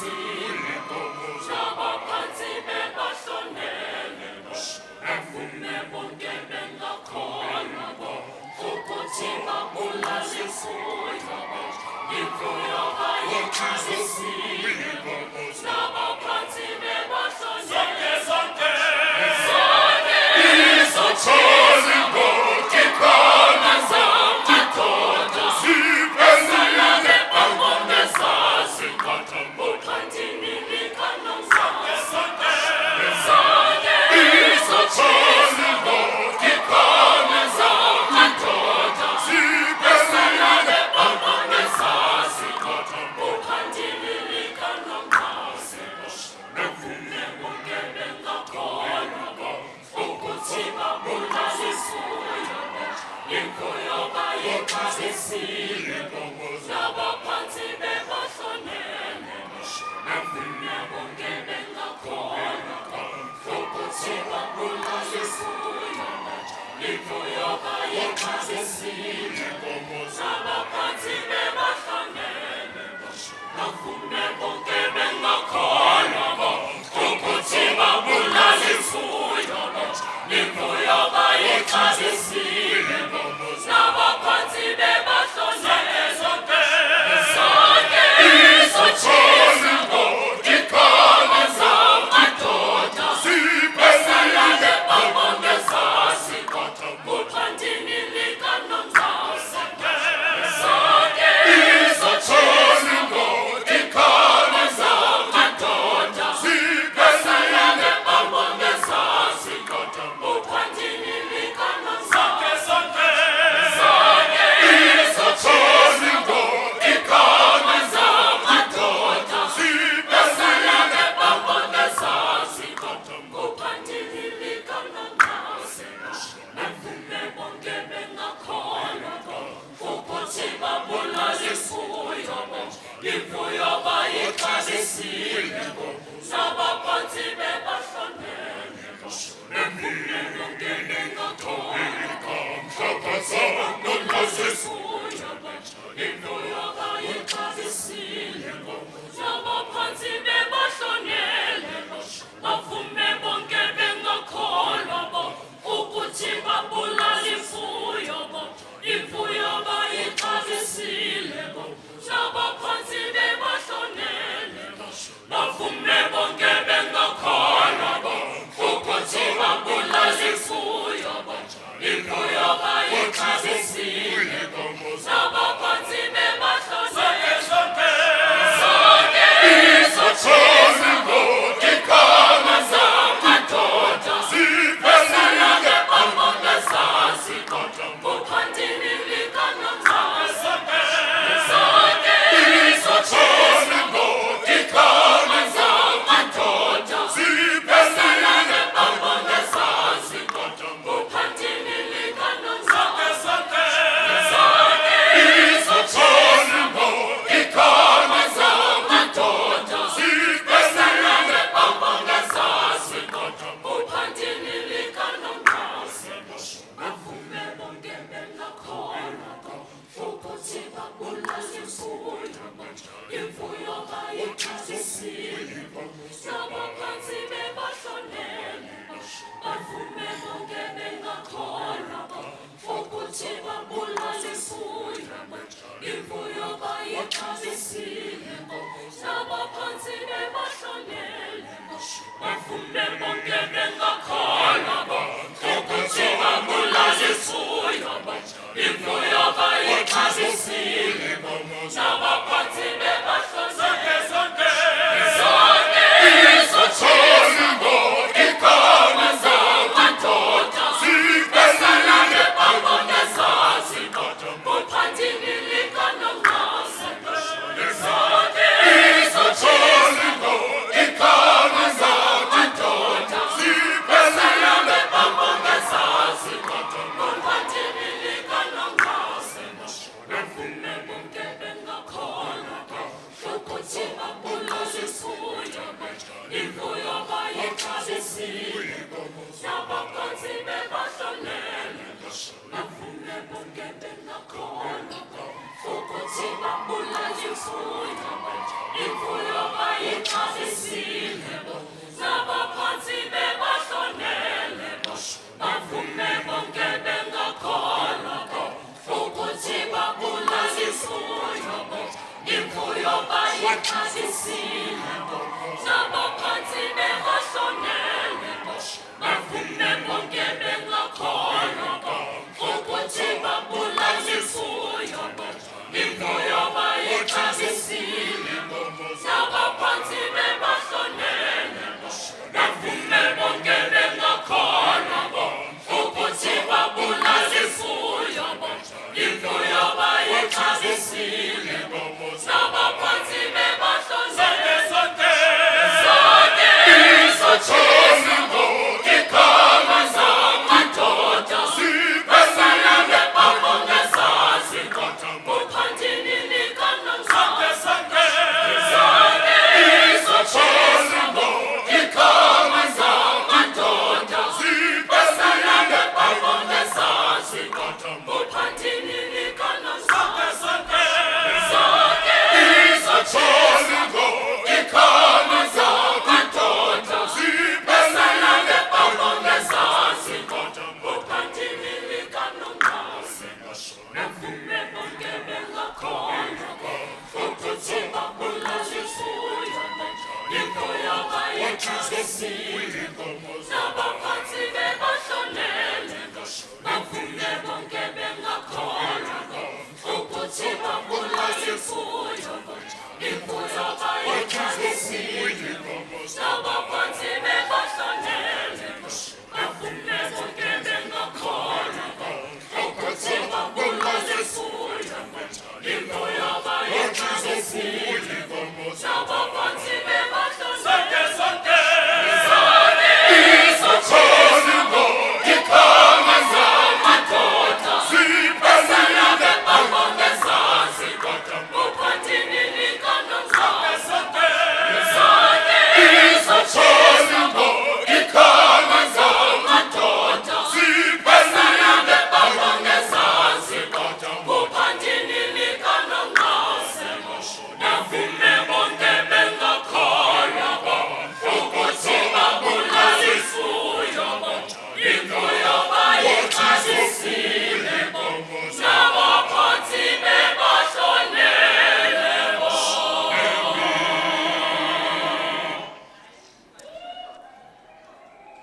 Thank you.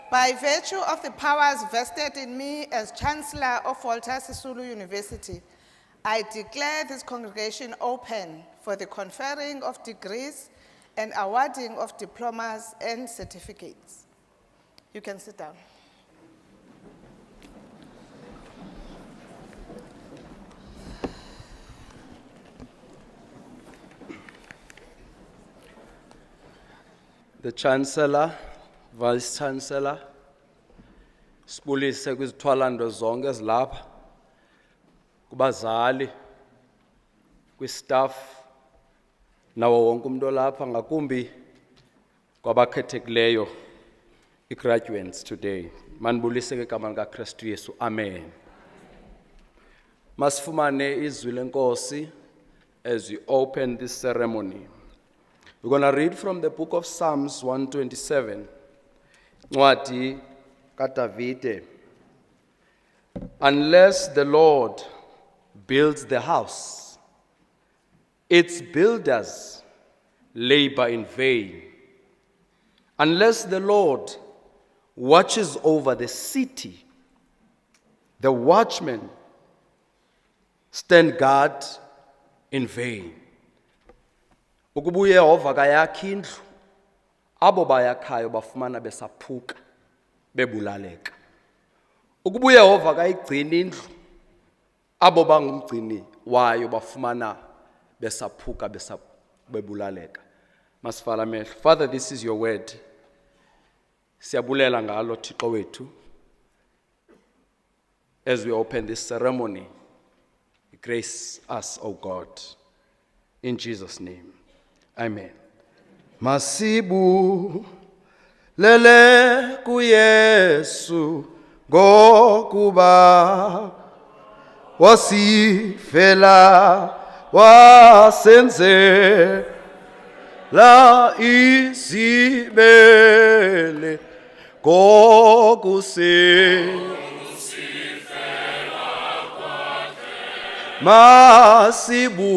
By virtue of the powers vested in me as Chancellor of Sisulu University, I declare this congregation open for the conferring of degrees and awarding of diplomas and certificates. You can sit down. The Chancellor, Vice Chancellor, sibulise kwizithwalando zonke ezilapha, kubazali, kwistaff, nawo wonke umuntu olapha ngakumbi kwabakhethekileyo i-graduates today. Manibulise ngegama likaKristu Yesu. Amen. Masifumane izwi lenkosi as we open this ceremony. We're going to read from the book of Psalms 127. Ncwadi kaDavide. Unless the Lord builds the house, its builders labor in vain. Unless the Lord watches over the city, the watchmen stand guard in vain. Ukuba uYehova kayakha indlu, abo bayakhayo bafumana besaphuka, bebulaleka. Ukuba uYehova kayigcina indlu, abo bangumgcini wayo bafumana besaphuka, bebulaleka. Masifala amehlo. Father, this is your word. Siyabulela ngalo Thixo wethu. As we open this ceremony, grace us, O God. In Jesus' name. Amen. Masibu lele ku Yesu ngokuba wasifela wasenze la izibele masibu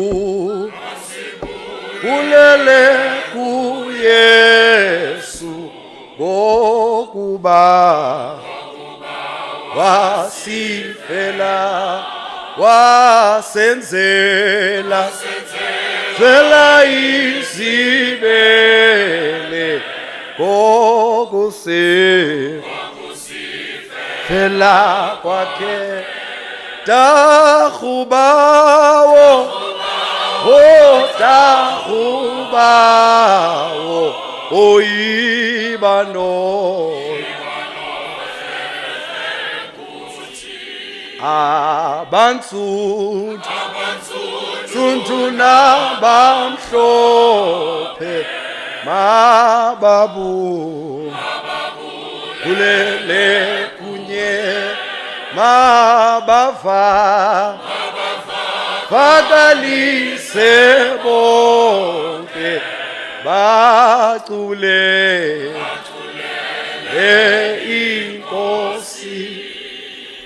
ulele ku Yesu ngokuba wasifela wasenzela fela izibele fela kwakhe tahubawo tahubawo oibano abansundu sundu nabamhlophe mababu kulele kunye mabava vakalise bonke bacule inkosi.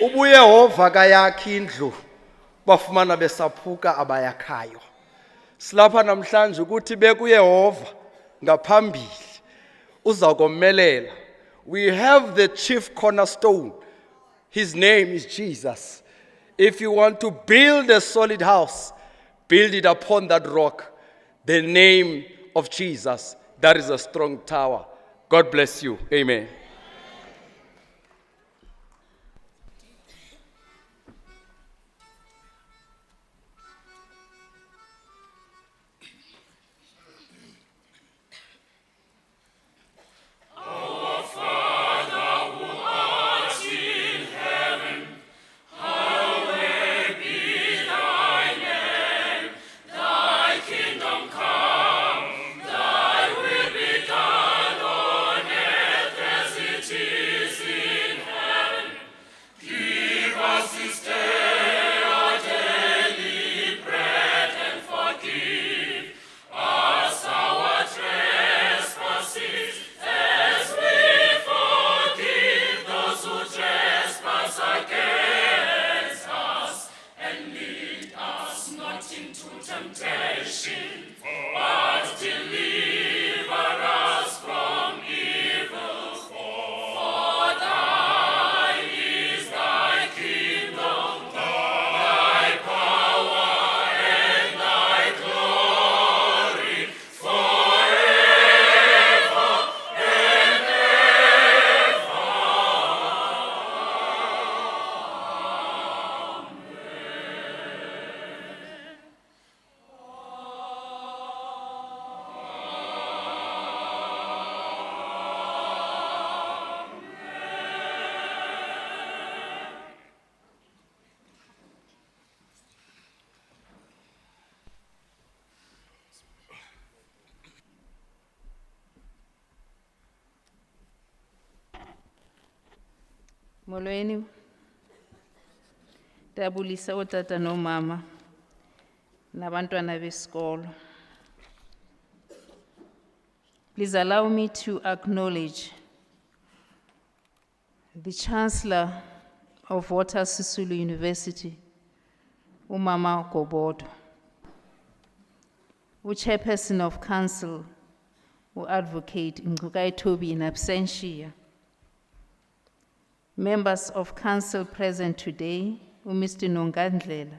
UbuYehova kayakha indlu bafumana besaphuka abayakhayo. Silapha namhlanje ukuthi bekuYehova ngaphambili uzakomelela. We have the chief cornerstone. His name is Jesus. If you want to build a solid house, build it upon that rock, the name of Jesus. That is a strong tower. God bless you. Amen. Come, thy will be done on earth as Molweni. Dabulisa otata nomama nabantwana besikolo. Please allow me to acknowledge the Chancellor of Sisulu University, Umama Gobodo, Chairperson of Council, who advocate Ngcukai Toby in absentia, members of Council present today, Mr. Nongandlela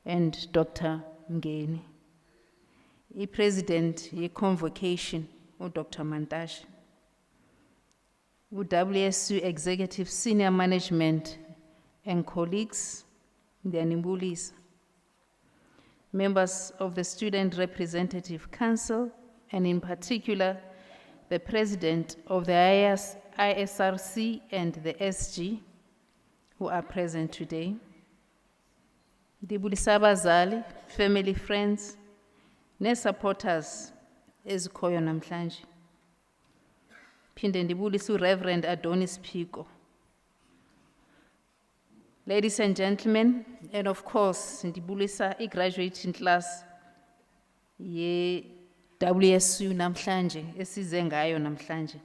and Dr. Ngeni, President Convocation, Dr. Mantashe, WSU Executive Senior Management and colleagues, Ndianimbulisa, members of the Student Representative Council, and in particular, the President of the ISRC and the SG, who are present today, Ndibulisa abazali, family, friends, ne-supporters ezikhoyo namhlanje. Phinde ndibulisa uReverend Adonis Phiko. Ladies and gentlemen, and of course, ndibulisa i-graduating class ye-WSU namhlanje, esize ngayo namhlanje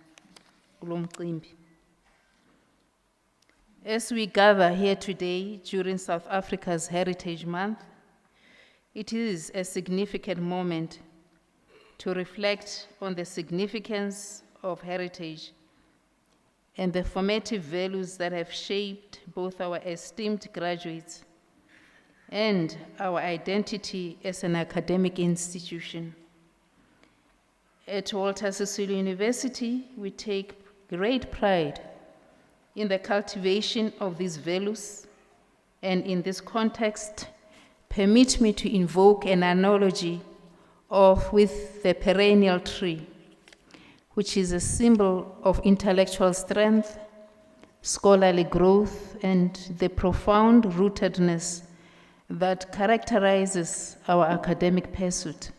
kulo mcimbi. As we gather here today during South Africa's Heritage Month, it is a significant moment to reflect on the significance of heritage and the formative values that have shaped both our esteemed graduates and our identity as an academic institution. At Sisulu University, we take great pride in the cultivation of these values, and in this context, permit me to invoke an analogy with the perennial tree, which is a symbol of intellectual strength, scholarly growth, and the profound rootedness that characterizes our academic pursuit.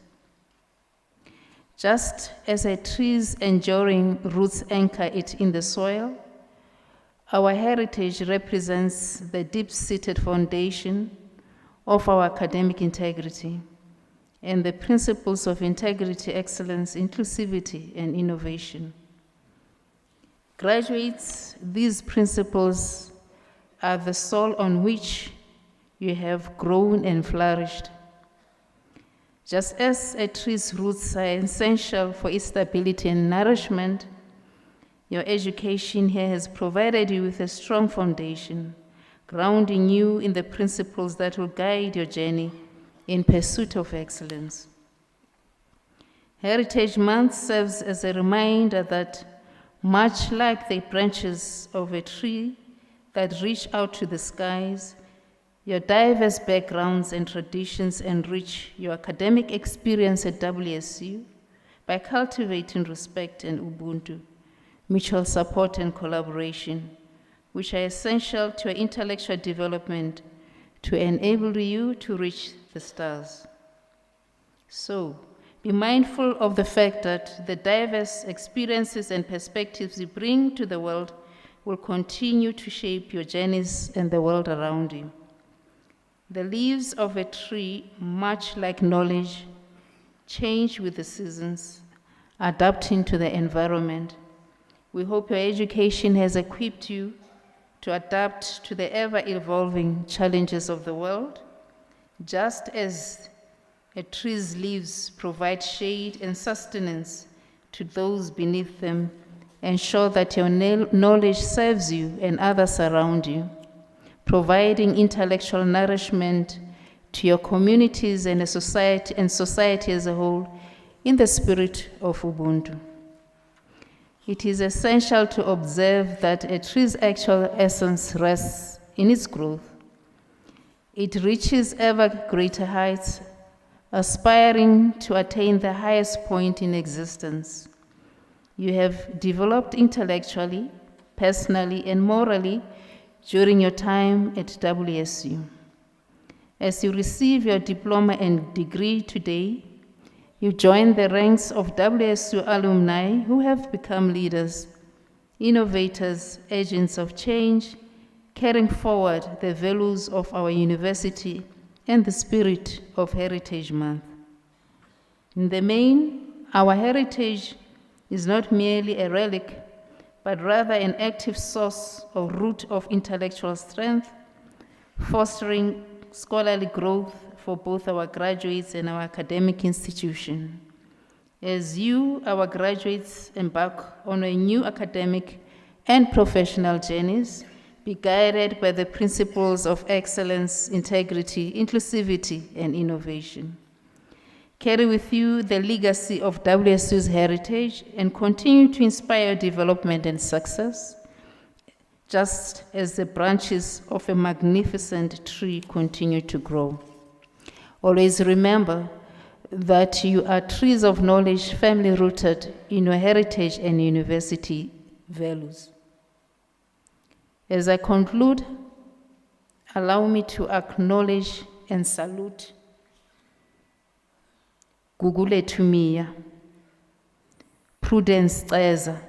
Just as a tree's enduring roots anchor it in the soil, our heritage represents the deep-seated foundation of our academic integrity and the principles of integrity, excellence, inclusivity, and innovation. Graduates, these principles are the soil on which you have grown and flourished. Just as a tree's roots are essential for its stability and nourishment, your education here has provided you with a strong foundation, grounding you in the principles that will guide your journey in pursuit of excellence. Heritage Month serves as a reminder that, much like the branches of a tree that reach out to the skies, your diverse backgrounds and traditions enrich your academic experience at WSU by cultivating respect and Ubuntu, mutual support and collaboration, which are essential to your intellectual development to enable you to reach the stars. So, be mindful of the fact that the diverse experiences and perspectives you bring to the world will continue to shape your journeys and the world around you. The leaves of a tree, much like knowledge, change with the seasons, adapting to the environment. We hope your education has equipped you to adapt to the ever-evolving challenges of the world, just as a tree's leaves provide shade and sustenance to those beneath them. Ensure that your knowledge serves you and others around you, providing intellectual nourishment to your communities and society as a whole in the spirit of Ubuntu. It is essential to observe that a tree's actual essence rests in its growth. It reaches ever greater heights, aspiring to attain the highest point in existence. You have developed intellectually, personally, and morally during your time at WSU. As you receive your diploma and degree today, you join the ranks of WSU alumni who have become leaders, innovators, agents of change, carrying forward the values of our university and the spirit of Heritage Month. In the main, our heritage is not merely a relic, but rather an active source or root of intellectual strength, fostering scholarly growth for both our graduates and our academic institution. As you, our graduates, embark on a new academic and professional journeys, be guided by the principles of excellence, integrity, inclusivity, and innovation. Carry with you the legacy of WSU's heritage and continue to inspire development and success, just as the branches of a magnificent tree continue to grow. Always remember that you are trees of knowledge firmly rooted in your heritage and university values. As I conclude, allow me to acknowledge and salute Gugule Tumia, Prudence Ceza,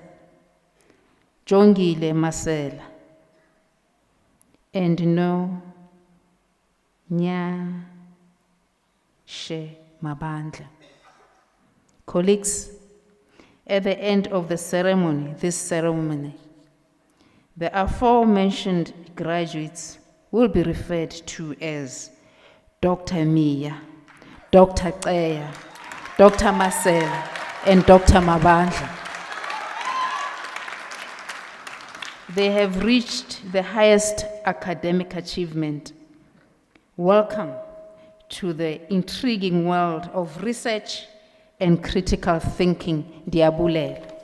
Jongile Masela, and no Nya She Mabandla. Colleagues, at the end of this ceremony, the aforementioned graduates will be referred to as Dr. Mia, Dr. Ceza, Dr. Masela, and Dr. Mabandla. They have reached the highest academic achievement. Welcome to the intriguing world of research and critical thinking, Diabulele.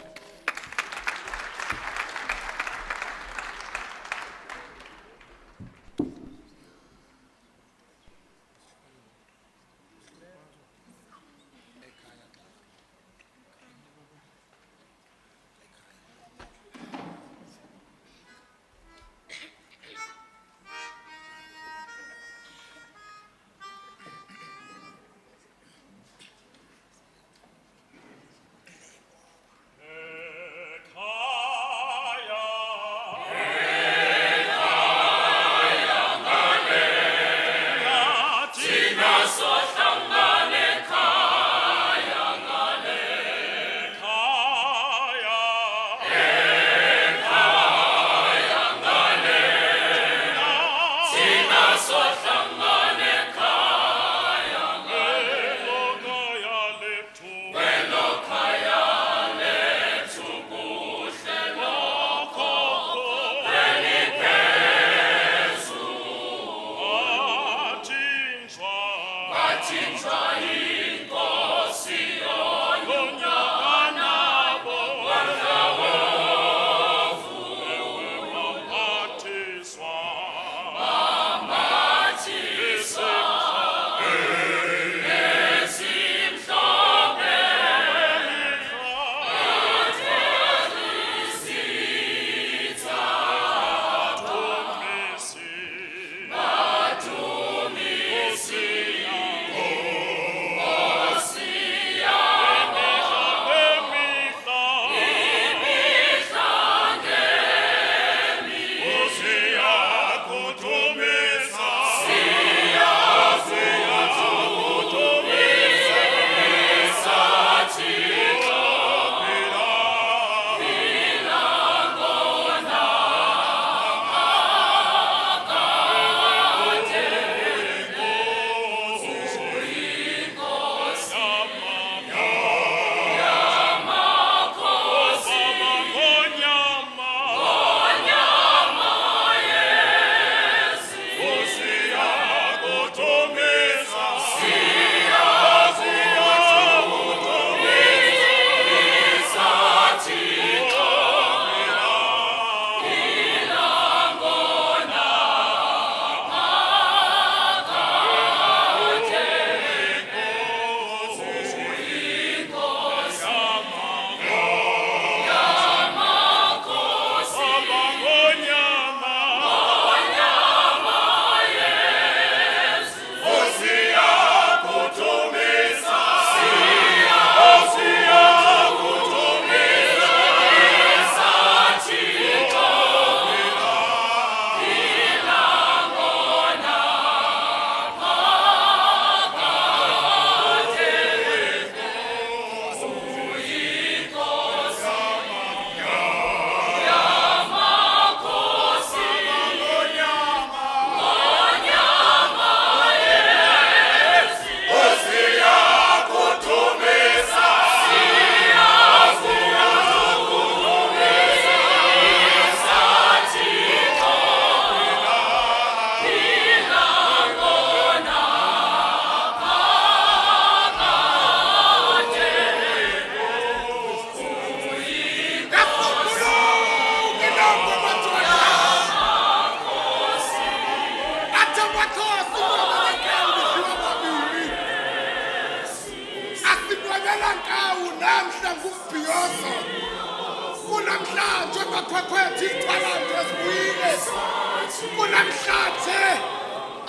namhlanje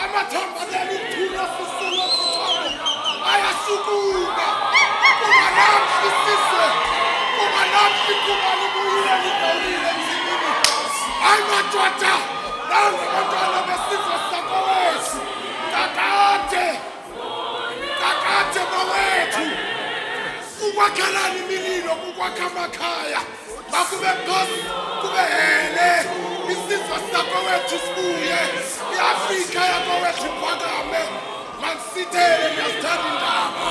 amathambaneni ukuthula Sisulu ayasukuka kuba namhla isizwe kuba namhla kuba libuyile ligawile endlini hayi madoda nangu abantwana besizwe sakowethu kakade bawethu ukwakhelana imililo kukwakha amakhaya makube mgosi kube hele isizwe sakowethu sibuye iAfrika yakowethu iphakame mansithele ngiyazithanda indaba.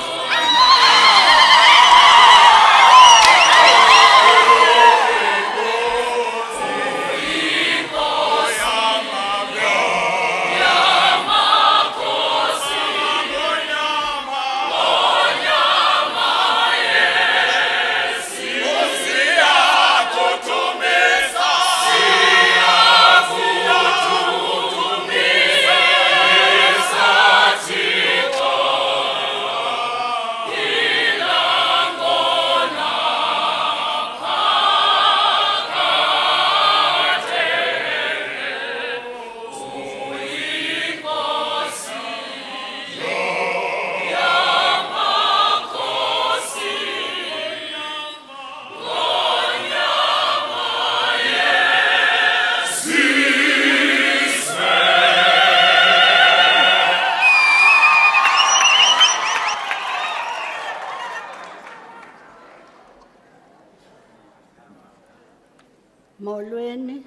Molweni,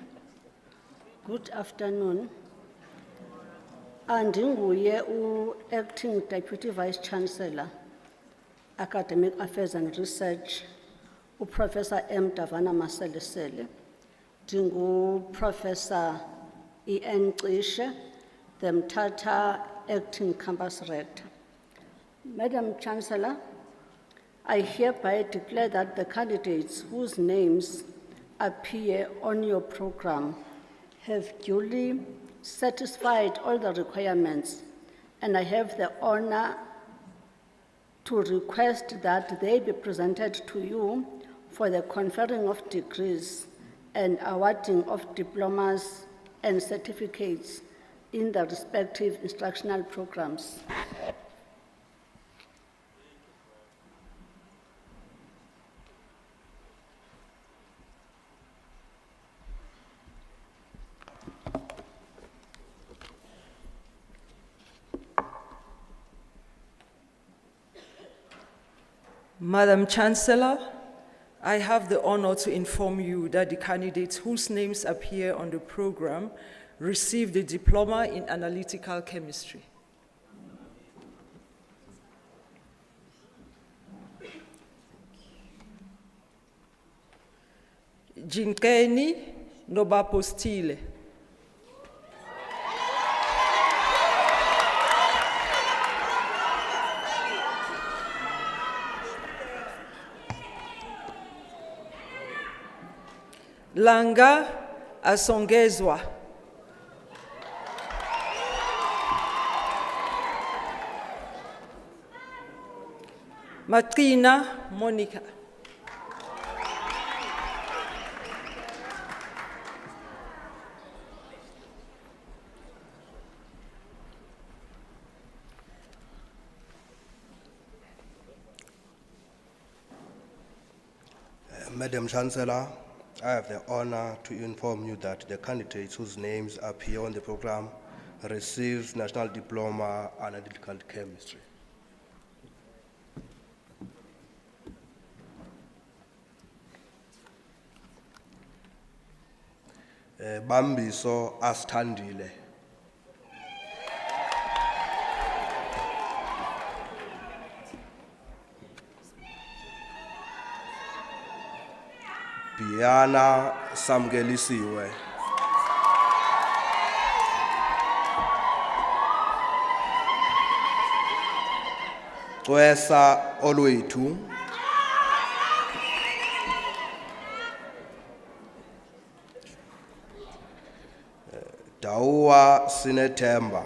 good afternoon. Andinguye acting Deputy Vice Chancellor, Academic Affairs and Research, Professor M. Davana Maselesele. Dingu Professor E.N. Cishe, the Mthatha Acting Campus Rector. Madam Chancellor, I hereby declare that the candidates whose names appear on your program have duly satisfied all the requirements, and I have the honor to request that they be presented to you for the conferring of degrees and awarding of diplomas and certificates in the respective instructional programs. Madam Chancellor, I have the honor to inform you that the candidates whose names appear on the program received a diploma in analytical chemistry. Jinkeni Nobapostile. Langa Asongezwa. Matrina Monica. Madam Chancellor, I have the honor to inform you that the candidates whose names appear on the program received National Diploma in Analytical Chemistry. Bambiso Astandile. Biana Samgelisiwe. Twesa Olwethu. Daua Sinethemba.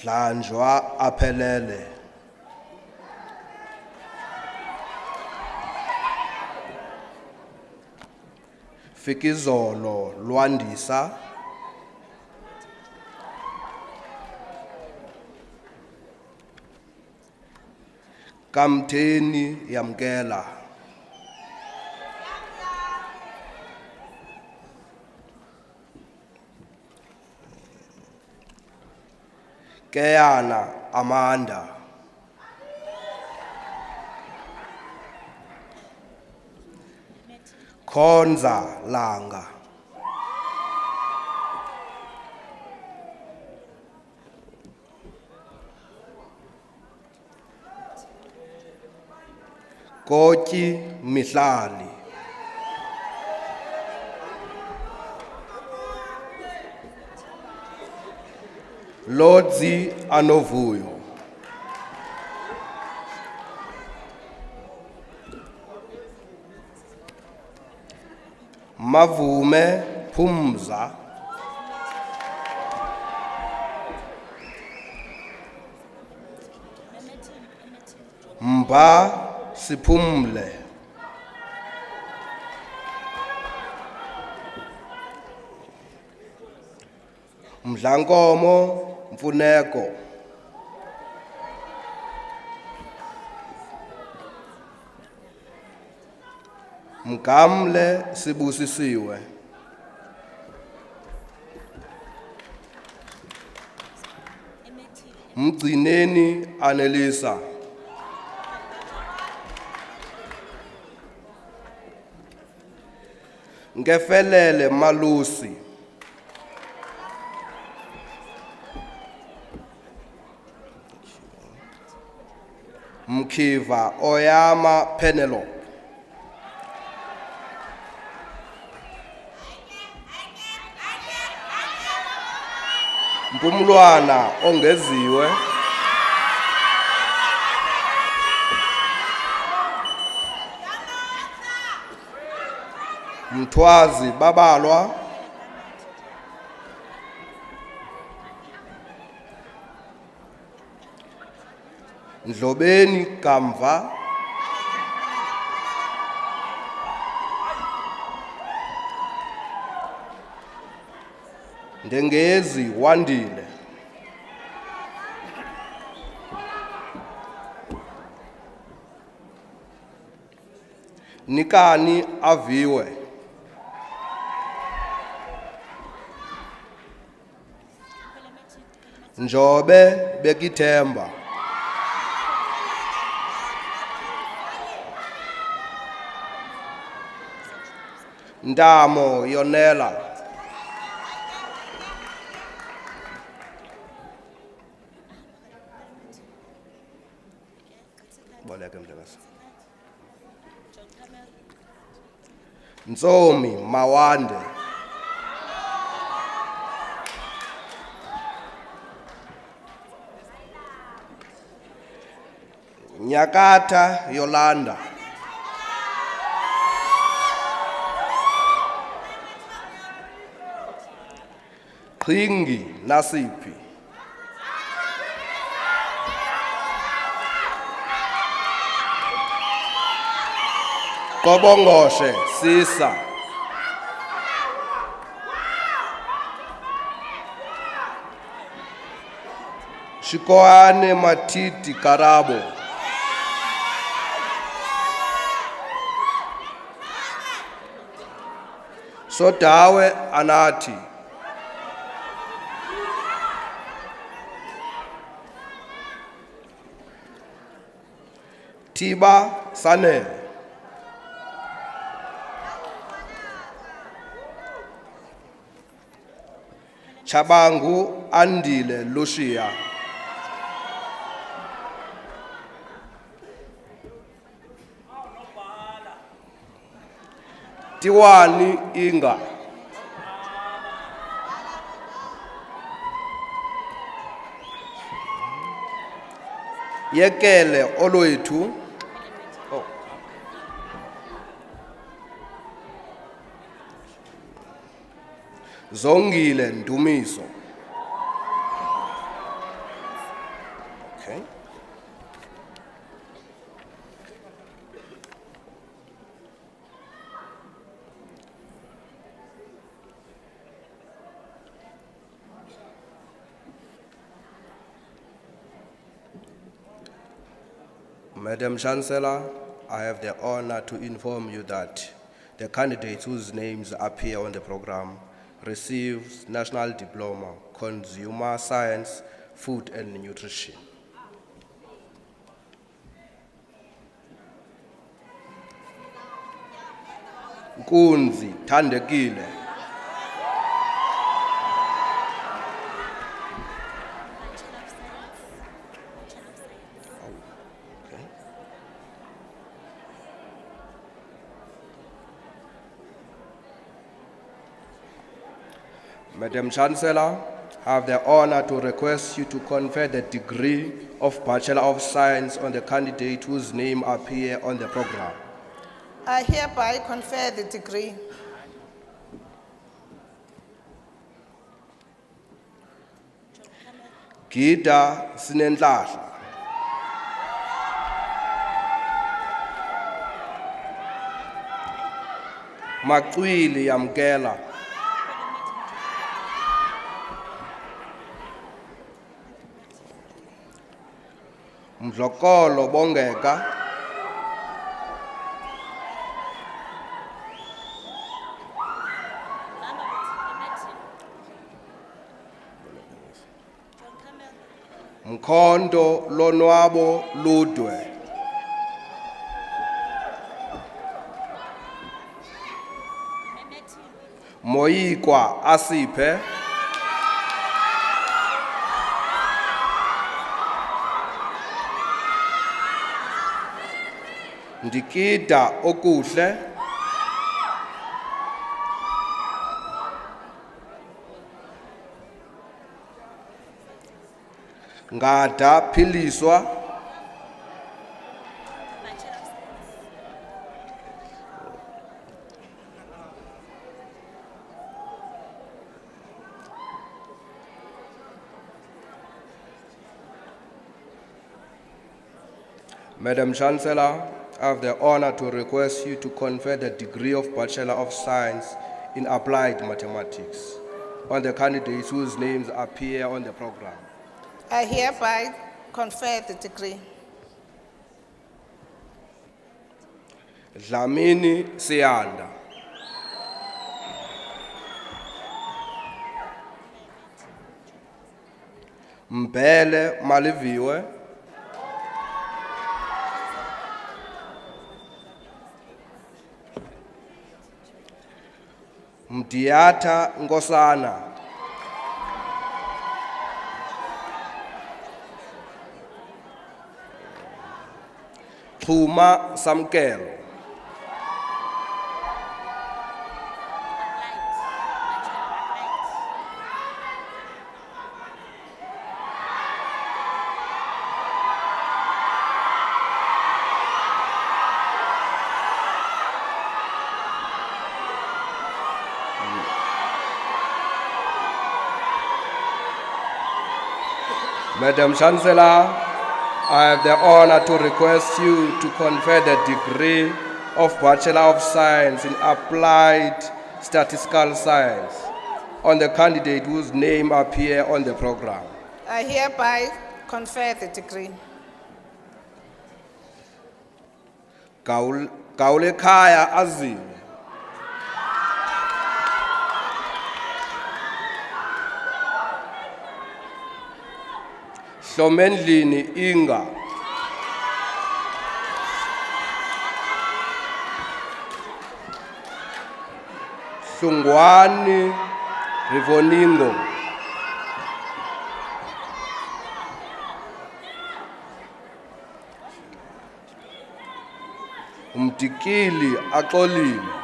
Dlanjwa Aphelele. Fikizolo Lwandisa, Kamtheni Yamkela, Keyana Amanda, Khonza Langa, Kotyi Mihlali, Lodzi Anovuyo, Mavume Phumza, Mba Siphumle, Mdlankomo Mfuneko, Mgamle Sibusisiwe, Mgcineni Anelisa, Ngefelele Malusi, Mkhiva Oyama Penelope, Mpumlwana Ongeziwe, Mthwazi Babalwa, Ndlobeni Kamva, Ndengezi Wandile, Nikani Aviwe, Njobe Bekithemba, Ndamo Yonela, Boleke mntakazi, Nsomi Mawande, Nyakatha Yolanda, Qhingi Nasiphi, Kobongoshe Sisa, Shikoane Matiti Karabo, Sodawe Anathi, Tiba Sanele, Chabangu Andile Lucia, Tiwani Inga, Yekele Oloitu, Zongile Ndumiso. Okay. Madam Chancellor, I have the honor to inform you that the candidates whose names appear on the program receives National Diploma, Consumer Science, Food and Nutrition. Nkunzi Thandekile. Madam Chancellor, I have the honor to request you to confer the degree of Bachelor of Science on the candidate whose name appear on the program. I hereby confer the degree. Gida Sinentlahla. Macwili Yamkela. Mdlokolo Bongeka. Mkhondo Lonwabo Ludwe. Moyikwa Asiphe. Ndikida Okuhle. Ngada Philiswa. Madam Chancellor, I have the honor to request you to confer the degree of Bachelor of Science in Applied Mathematics on the candidates whose names appear on the program. I hereby confer the degree. Dlamini Siyanda. Mbele Maliviwe. Mdiata Ngosana. Xuma Samkelo. Madam Chancellor, I have the honor to request you to confer the degree of Bachelor of Science in Applied Statistical Science on the candidate whose name appear on the program. I hereby confer the degree. Gaulekhaya Azim. Hlomendlini Inga. Hlungwani Rivoningo. Umdikili Axolile.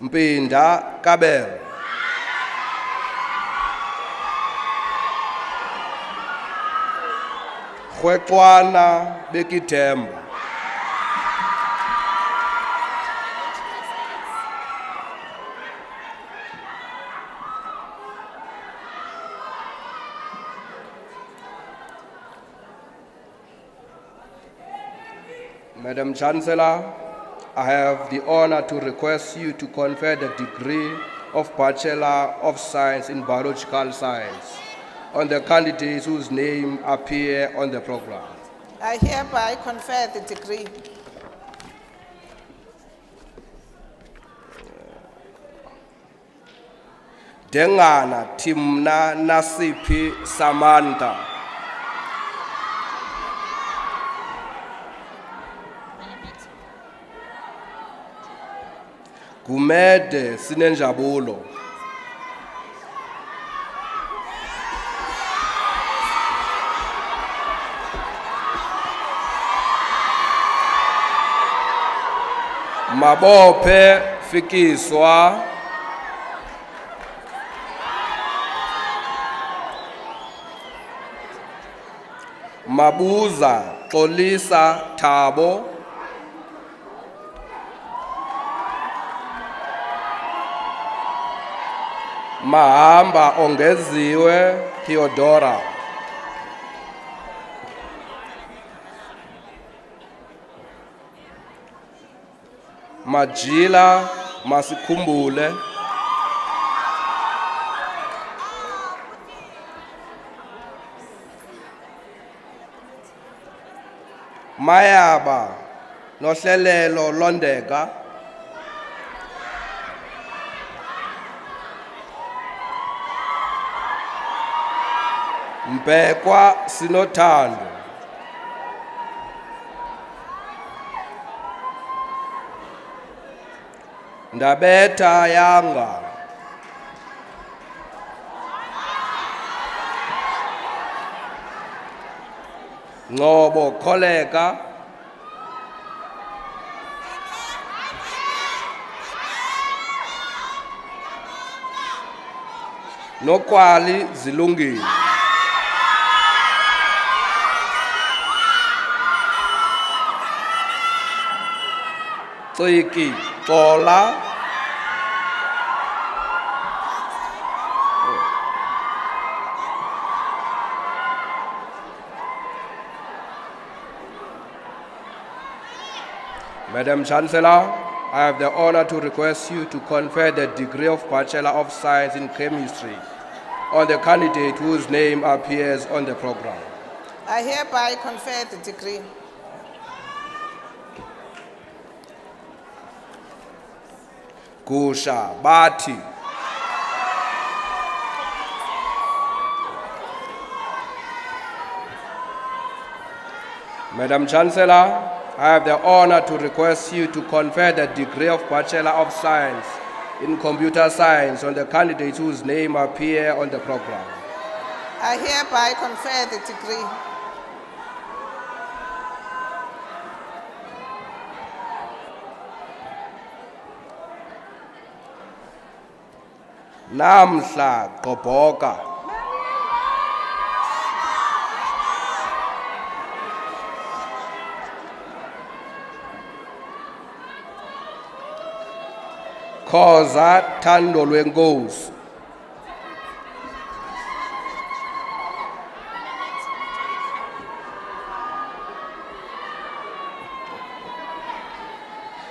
Mpinda Kabel. Khwexwana Bekitembo. Madam Chancellor, I have the honor to request you to confer the degree of Bachelor of Science in Biological Science on the candidates whose name appear on the program. I hereby confer the degree. Dengana Timna Nasipi Samantha. Gumede Sinenjabulo. Mabope Fikiswa. Mabuza Xolisa Thabo. Mahamba Ongeziwe Theodora. Majila Masikhumbule. Mayaba Nohlelelo Londeka. Mbekwa Sinothando. Ndabeta Yanga. Ngobo Koleka. Nokwali Zilungile. Tsiki Xola. Madam Chancellor, I have the honor to request you to confer the degree of Bachelor of Science in Chemistry on the candidate whose name appears on the program. I hereby confer the degree. Gusha Bati. Madam Chancellor, I have the honor to request you to confer the degree of Bachelor of Science in Computer Science on the candidate whose name appear on the program. I hereby confer the degree. Namhla Gqobhoka. Khoza Thando Lwenkosi.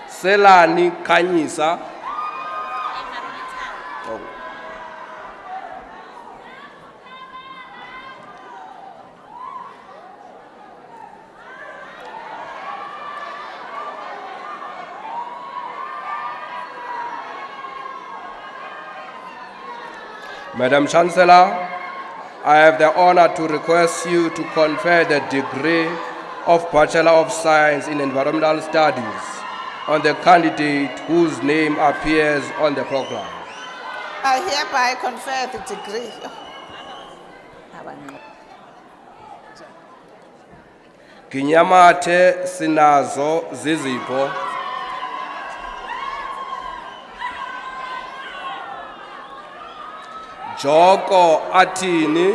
Selani Khanyisa. Madam Chancellor, I have the honor to request you to confer the degree of Bachelor of Science in Environmental Studies on the candidate whose name appears on the program. I hereby confer the degree. Ginyamate Sinazo Zizipho. Joko Atini.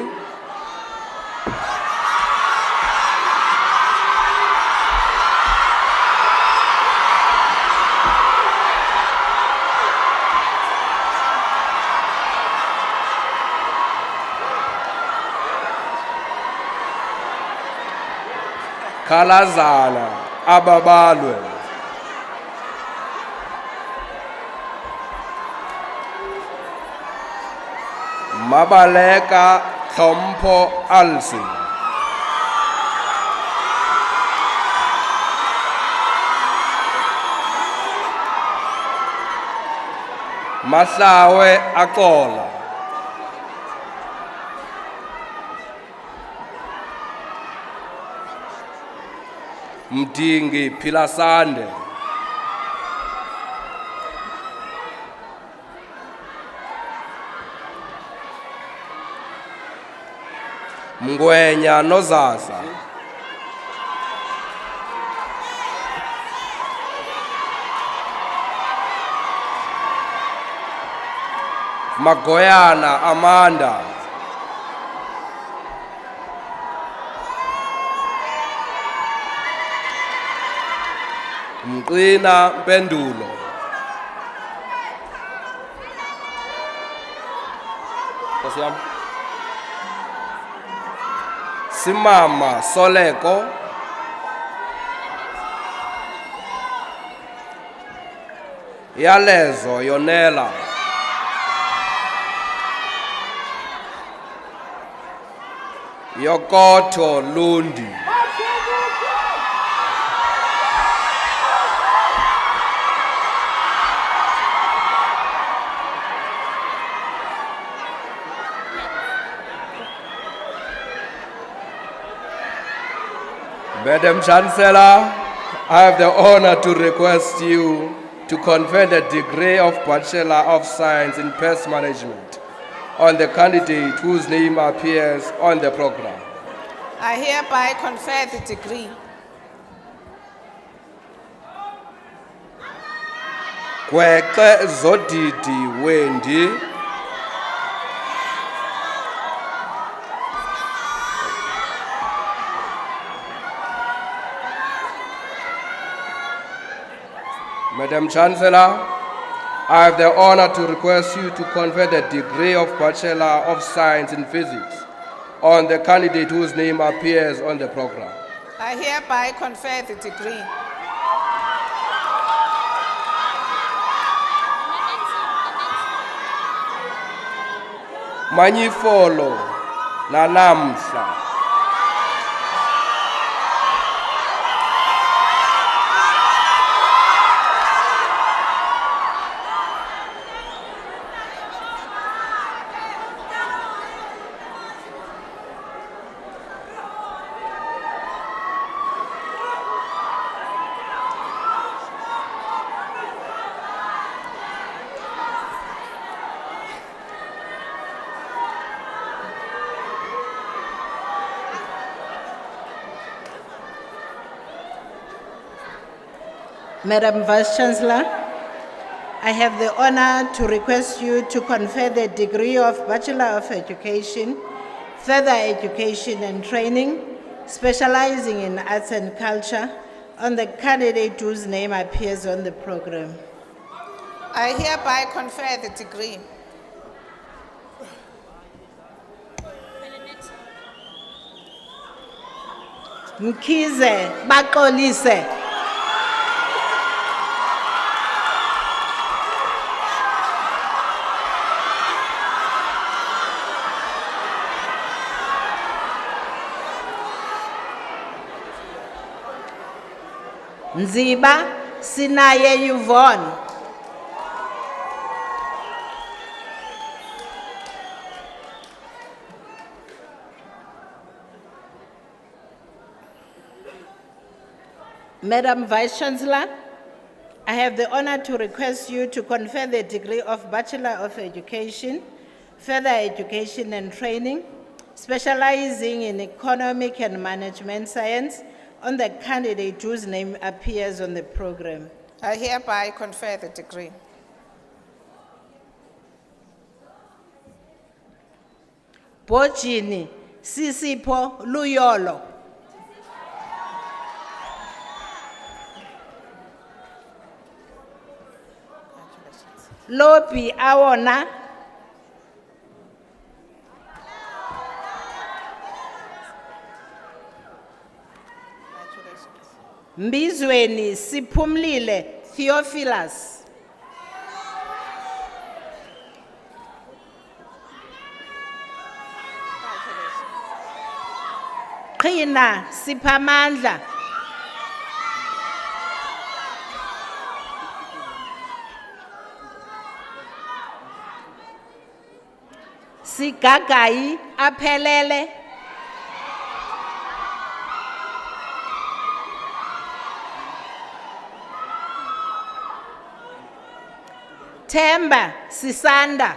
Kalazana Ababalwe. Mabaleka Tlhompho Alsi. Mahlawe Akola. Mdingi Pilasande. Mngwenya Nozaza. Magoyana Amanda. Mqina Mpendulo. Nkosi yami. Simama Soleko. Yalezo Yonela. Yokoto Lundi. Madam Chancellor, I have the honor to request you to confer the degree of Bachelor of Science in Pest Management on the candidate whose name appears on the program. I hereby confer the degree. Gwexe Zodidi Wendy. Madam Chancellor, I have the honor to request you to confer the degree of Bachelor of Science in Physics on the candidate whose name appears on the program. I hereby confer the degree. Manyifolo Nanamhla. Madam Vice Chancellor, I have the honor to request you to confer the degree of Bachelor of Education, Further Education and Training, specializing in Arts and Culture, on the candidate whose name appears on the program. I hereby confer the degree. Mkhize Baxolise. Nziba Sinaye Yvonne. Madam Vice Chancellor, I have the honor to request you to confer the degree of Bachelor of Education, Further Education and Training, specializing in Economic and Management Science, on the candidate whose name appears on the program. I hereby confer the degree. Bojini Sisipho Luyolo. Lopi Awona. Mbizweni Siphumlile Theophilus. Qhina siphamandla. Sigagayi aphelele. Themba sisanda.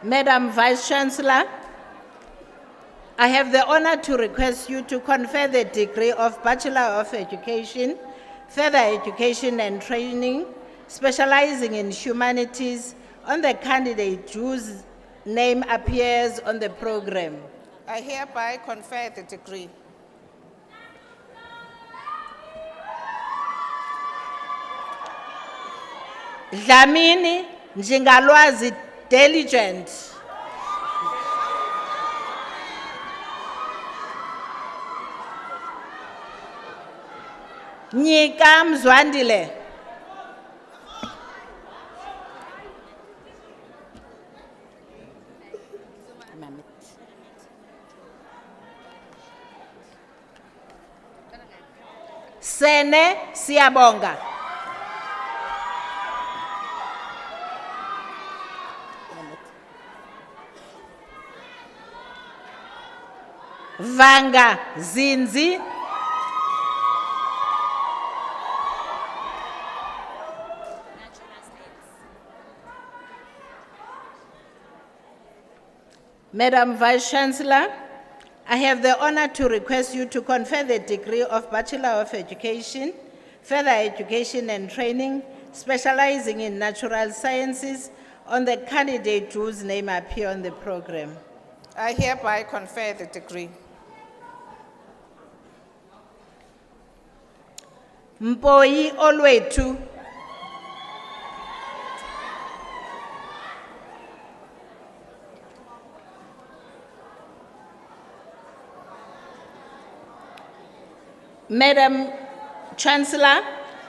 Madam Vice Chancellor, I have the honor to request you to confer the degree of Bachelor of Education, Further Education and Training, specializing in humanities, on the candidate whose name appears on the program. I hereby confer the degree. Dlamini Njingalwazi Diligent. Nyika Mzwandile. Sene Siyabonga. Vanga Zinzi. Madam Vice Chancellor, I have the honor to request you to confer the degree of Bachelor of Education, Further Education and Training, specializing in natural sciences, on the candidate whose name appears on the program. I hereby confer the degree. Mpoyi Olwetu. Madam Chancellor,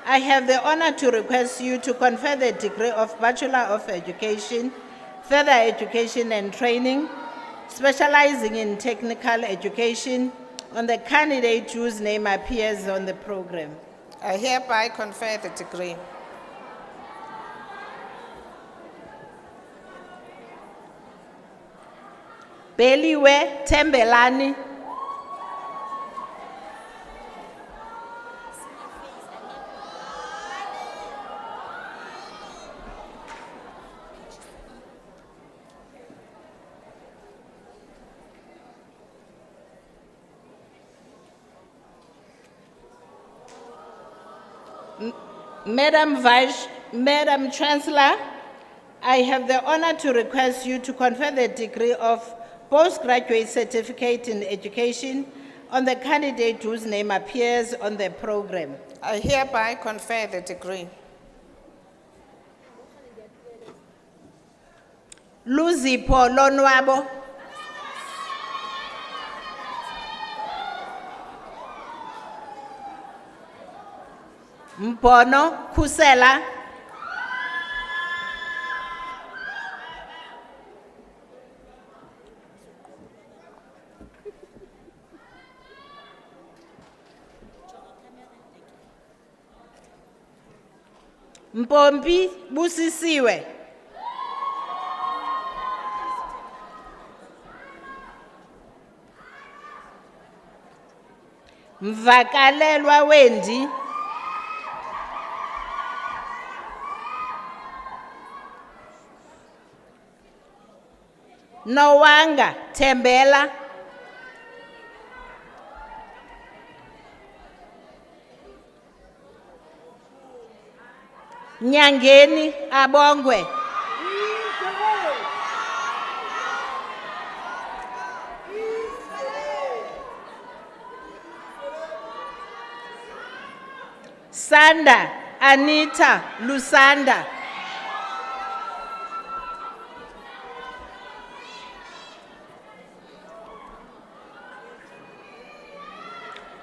I have the honor to request you to confer the degree of Bachelor of Education, Further Education and Training, specializing in technical education, on the candidate whose name appears on the program. I hereby confer the degree. Beliwe Tembelani. Madam Chancellor, I have the honor to request you to confer the degree of postgraduate certificate in education on the candidate whose name appears on the program. I hereby confer the degree. Luzipho Lonwabo. Mpono Kusela. Mpompi Busisiwe. Mvakalelwa Wendi. Nowanga Tembela. Nyangeni Abongwe. Sanda Anita Lusanda.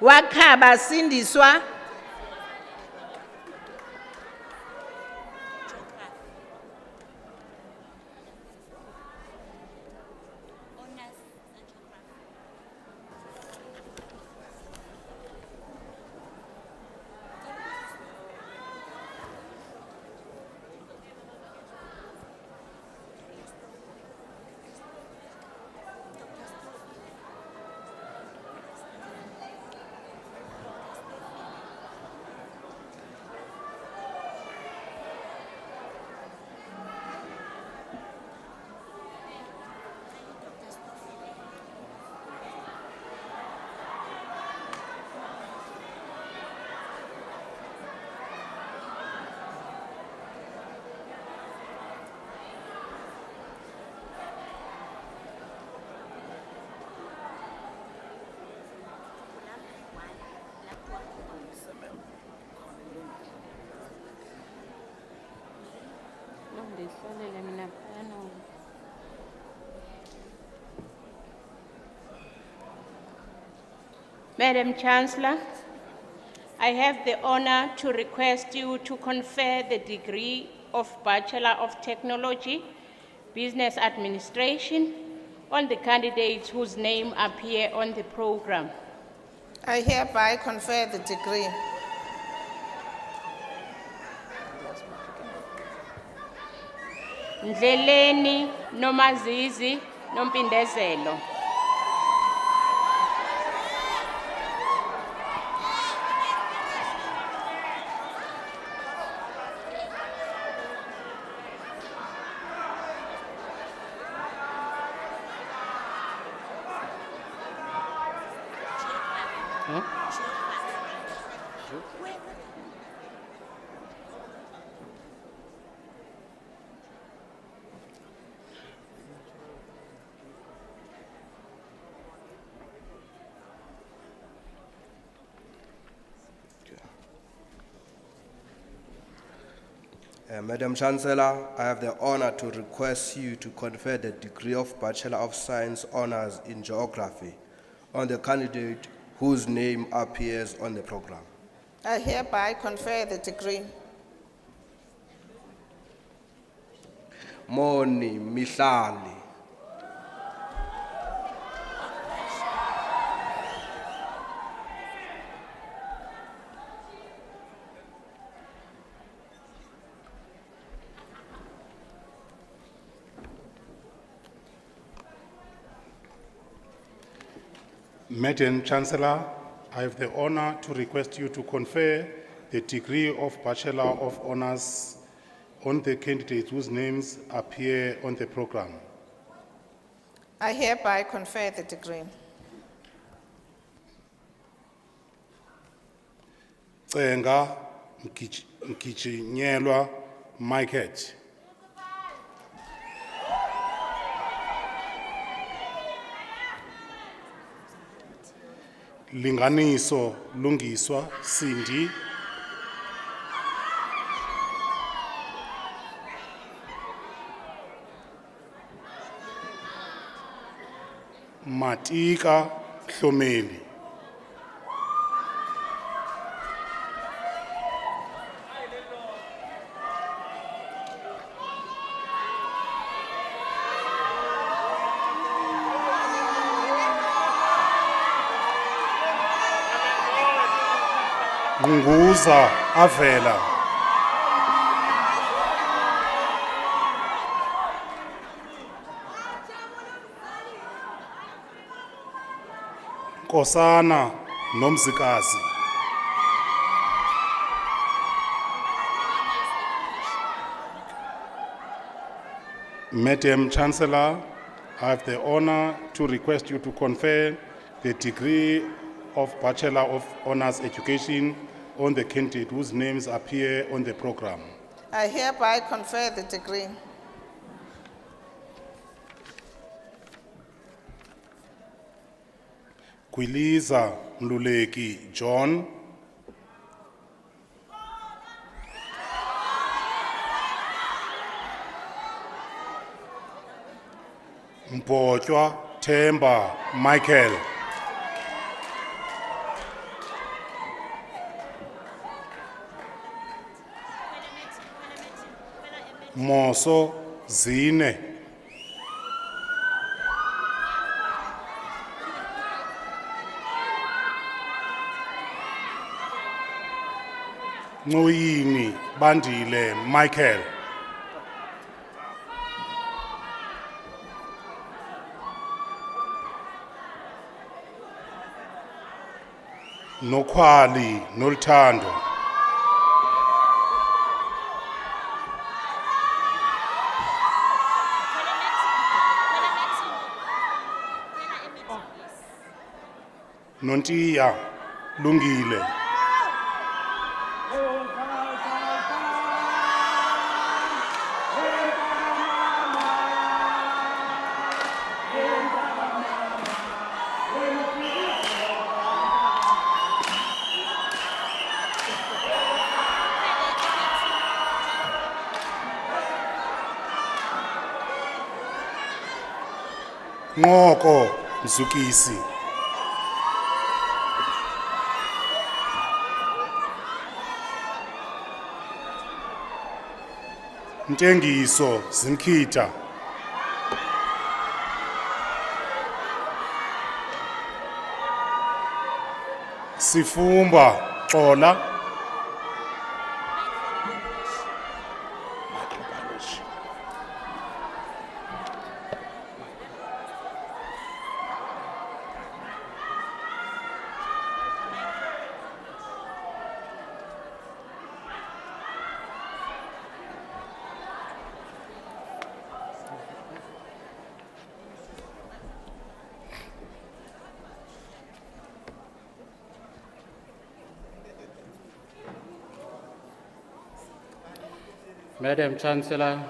Wakaba Sindiswa. Madam Chancellor, I have the honor to request you to confer the degree of Bachelor of Technology, Business Administration on the candidates whose name appear on the program. I hereby confer the degree. Ndleleni Nomazizi Nompindezelo. Madam Chancellor, I have the honor to request you to confer the degree of Bachelor of Science Honours in Geography on the candidate whose name appears on the program. I hereby confer the degree. Moni Mihlali. Madam Chancellor, I have the honor to request you to confer the degree of Bachelor of Honours on the candidates whose names appear on the program. I hereby confer the degree. Tsenga Mkichinyelwa Michael. Linganiso Lungiswa Cindy. Matika Hlomeli. Nguza Avela. Kosana Nomzikazi. Madam Chancellor, I have the honor to request you to confer the degree of Bachelor of Honours Education on the candidate whose names appear on the program. I hereby confer the degree. Kwiliza Mluleki John. Mpotywa Themba Michael. Moso Zine. Ngoyini Bandile Michael. Nokwali Nolthando. Nontiya Lungile. Ngoko Mzukisi. Ntengiso Zimkhitha. Sifumba Xola. Madam Chancellor,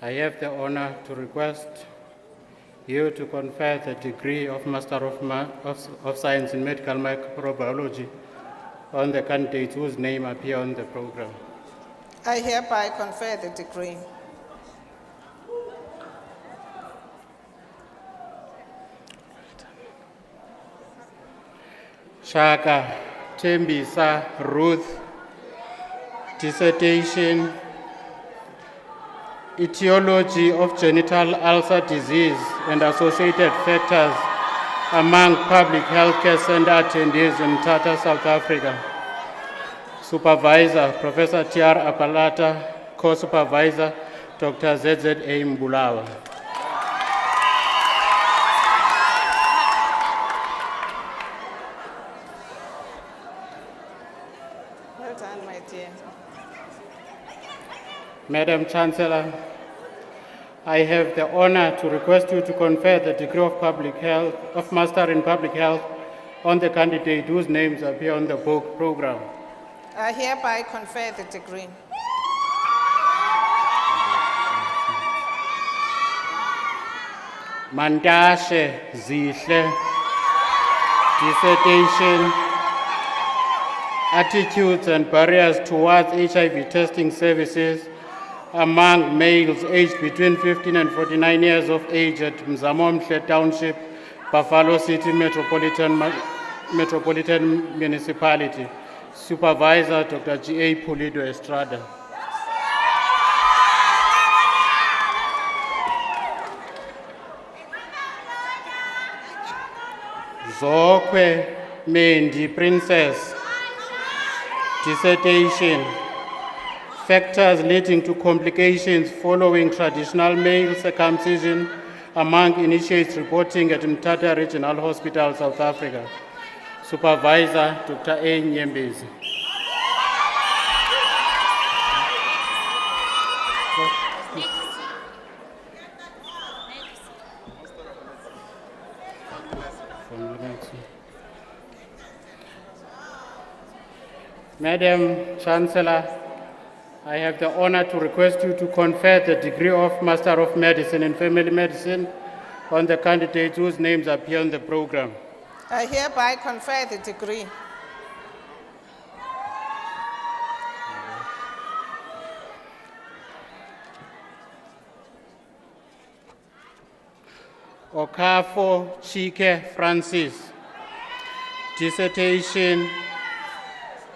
I have the honor to request you to confer the degree of Master of Science in Medical Microbiology on the candidates whose name appear on the program. I hereby confer the degree. Shaka Tembisa Ruth, dissertation, etiology of genital ulcer disease and associated factors among public healthcare center attendees in Tata, South Africa. Supervisor, Professor T.R. Apalata, co-supervisor, Dr. Z.Z.A. Mbulawa. Well done, my dear. Madam Chancellor, I have the honor to request you to confer the degree of Public Health, of Master in Public Health on the candidate whose names appear on the book program. I hereby confer the degree. Mantashe Zihle, dissertation, attitudes and barriers towards HIV testing services among males aged between 15 and 49 years of age at Mzamomhle Township, Buffalo City Metropolitan Municipality. Supervisor, Dr. G.A. Pulido Estrada. Zokwe Mendi Princess, dissertation, factors leading to complications following traditional male circumcision among initiates reporting at Mthatha Regional Hospital, South Africa. Supervisor, Dr. A. Nyembezi. Madam Chancellor, I have the honor to request you to confer the degree of Master of Medicine in Family Medicine on the candidates whose names appear on the program. I hereby confer the degree. Okafo Chike Francis, dissertation,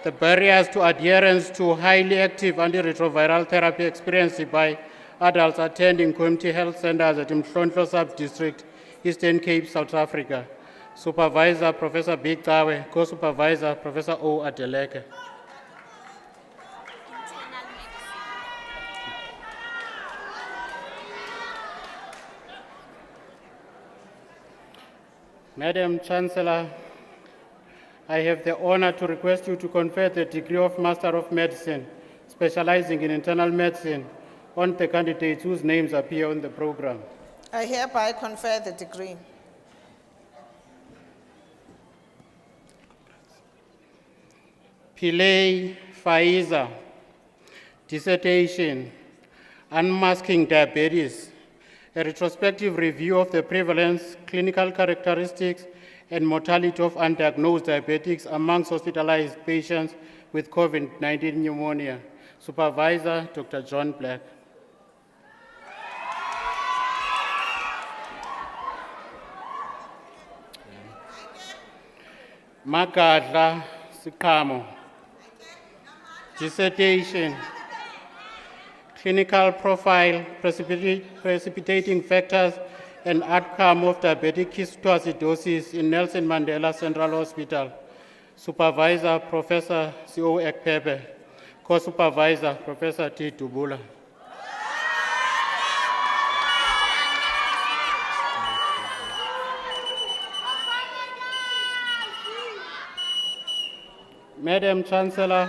the barriers to adherence to highly active antiretroviral therapy experienced by adults attending community health centers at Mhlonhlo Sub-District, Eastern Cape, South Africa. Supervisor, Professor Bigtawe, co-supervisor, Professor O. Adeleke. Madam Chancellor, I have the honor to request you to confer the degree of Master of Medicine, specializing in internal medicine, on the candidates whose names appear on the program. I hereby confer the degree. Pillay Faiza, dissertation, Unmasking Diabetes, a retrospective review of the prevalence, clinical characteristics, and mortality of undiagnosed diabetics amongst hospitalized patients with COVID-19 pneumonia. Supervisor, Dr. John Black. Magadla Sikamo. Dissertation. Clinical profile, precipitating factors and outcome of diabetic ketoacidosis in Nelson Mandela Central Hospital. Supervisor, Professor C.O. Ekpepe. Co-supervisor, Professor T. Dubula. Madam Chancellor,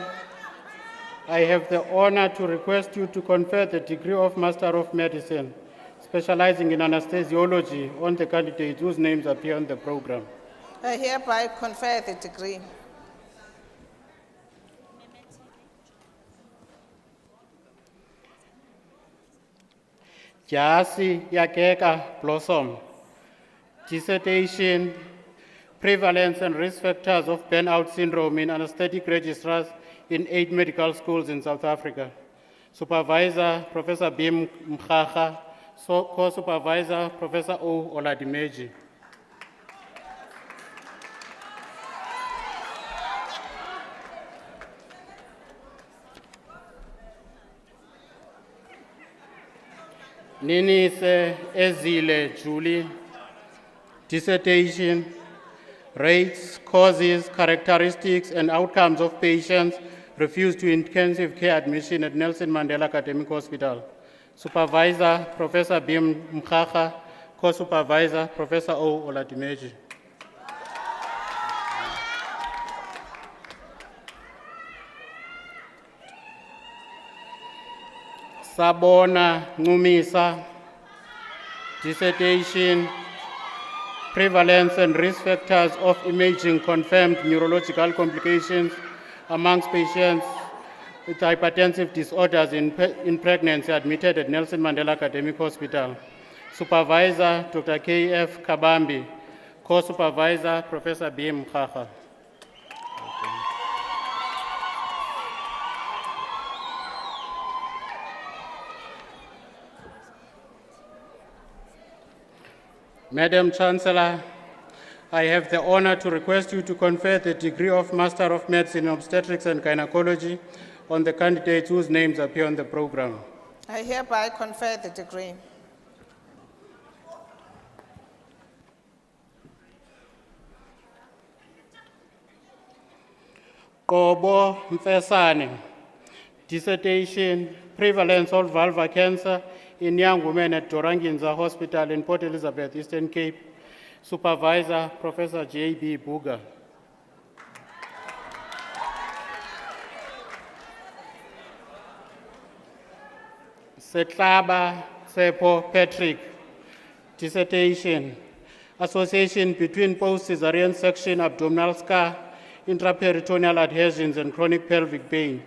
I have the honor to request you to confer the degree of Master of Medicine, specializing in anesthesiology, on the candidates whose names appear on the program. I hereby confer the degree. Jasi Yakeka Blossom. Dissertation, prevalence and risk factors of burnout syndrome in anesthetic registrars in 8 medical schools in South Africa. Supervisor, Professor Bim Mkhacha. Co-supervisor, Professor O. Oladimeji. Ninise Ezile Julie. Dissertation, rates, causes, characteristics, and outcomes of patients refused to intensive care admission at Nelson Mandela Academic Hospital. Supervisor, Professor Bim Mkhacha. Co-supervisor, Professor O. Oladimeji. Sabona Numisa. Dissertation, prevalence and risk factors of emerging confirmed neurological complications amongst patients with hypertensive disorders in pregnancy admitted at Nelson Mandela Academic Hospital. Supervisor, Dr. K.F. Kabambi. Co-supervisor, Professor B. Mkhacha. Madam Chancellor, I have the honor to request you to confer the degree of Master of Medicine in Obstetrics and Gynecology on the candidates whose names appear on the program. I hereby confer the degree. Kobo Mfesane. Dissertation, prevalence of vulvar cancer in young women at Doranginza Hospital in Port Elizabeth, Eastern Cape. Supervisor, Professor J.B. Buga. Setlaba Sepo Patrick. Dissertation, association between post-cesarean section abdominal scar, intraperitoneal adhesions, and chronic pelvic pain.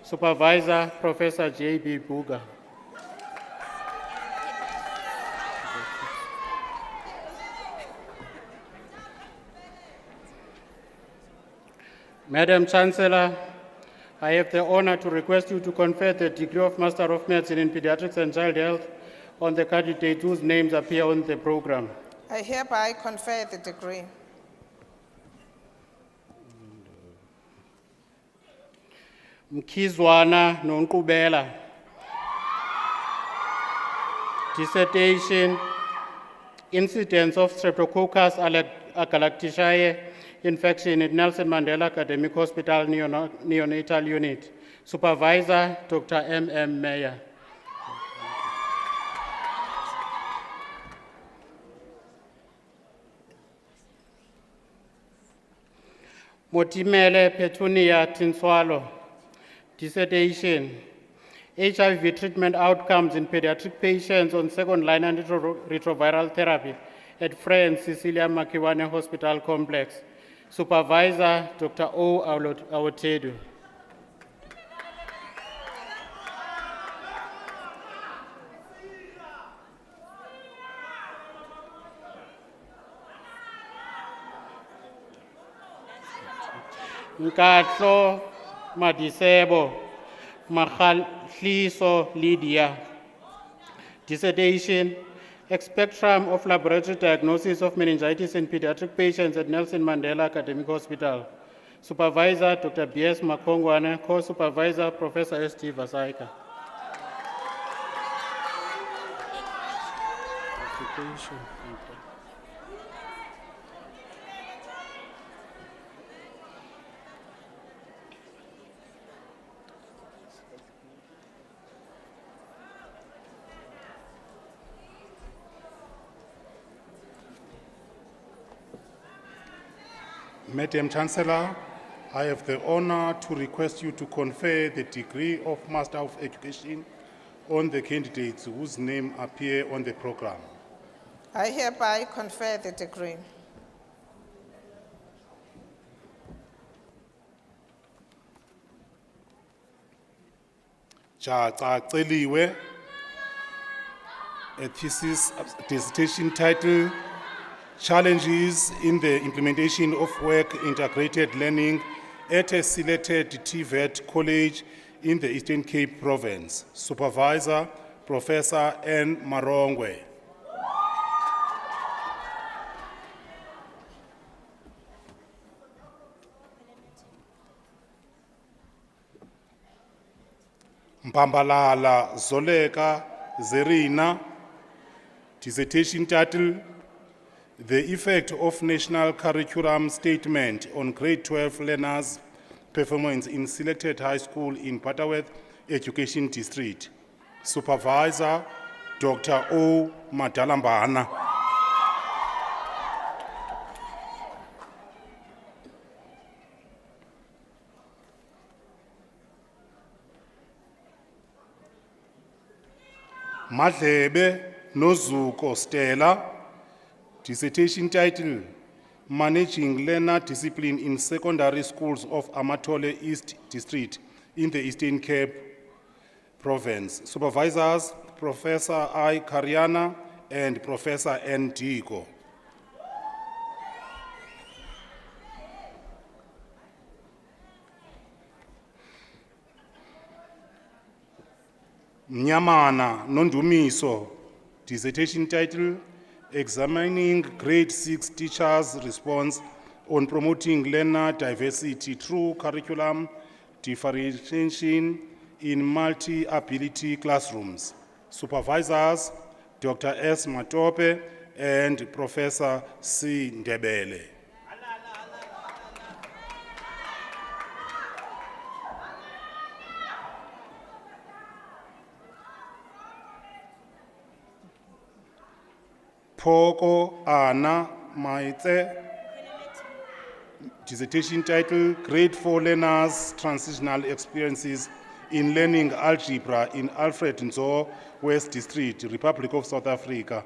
Supervisor, Professor J.B. Buga. Madam Chancellor, I have the honor to request you to confer the degree of Master of Medicine in Pediatrics and Child Health on the candidates whose names appear on the program. I hereby confer the degree. Mkizwana Nonkubela. Dissertation, incidence of Streptococcus agalactiae infection at Nelson Mandela Academic Hospital Neonatal Unit. Supervisor, Dr. M.M. Meyer. Motimele Petunia Tinswalo. Dissertation, HIV treatment outcomes in pediatric patients on second-line antiretroviral therapy at Frey and Cecilia Makiwane Hospital Complex. Supervisor, Dr. O. Awotedu. Nkatlo Madisebo, Mahaliso Lydia. Dissertation, spectrum of laboratory diagnosis of meningitis in pediatric patients at Nelson Mandela Academic Hospital. Supervisor, Dr. B.S. Makongwane, co-supervisor, Professor S.T. Vasaika. Madam Chancellor, I have the honor to request you to confer the degree of Master of Education on the candidates whose name appear on the program. I hereby confer the degree. Jaca Celiwe, a thesis dissertation title, Challenges in the Implementation of Work Integrated Learning at a selected TVET college in the Eastern Cape Province. Supervisor, Professor N. Marongwe. Mpambalala Zoleka Zerina, dissertation title, The Effect of National Curriculum Statement on Grade 12 Learners' Performance in Selected High School in Butterworth Education District. Supervisor, Dr. O. Madalambana. Madlebe Nozuko Stella, dissertation title, Managing Learner Discipline in Secondary Schools of Amatole East District in the Eastern Cape Province. Supervisors, Professor I. Kariana and Professor N. Diko. Mnyamana Nondumiso, dissertation title, Examining Grade 6 Teachers' Response on Promoting Learner Diversity through Curriculum Differentiation in Multi-Ability Classrooms. Supervisors, Dr. S. Matope and Professor C. Ndebele. Poko Anna Maite, dissertation title, Grade 4 Learners' Transitional Experiences in Learning Algebra in Alfred Nzo, West District, Republic of South Africa.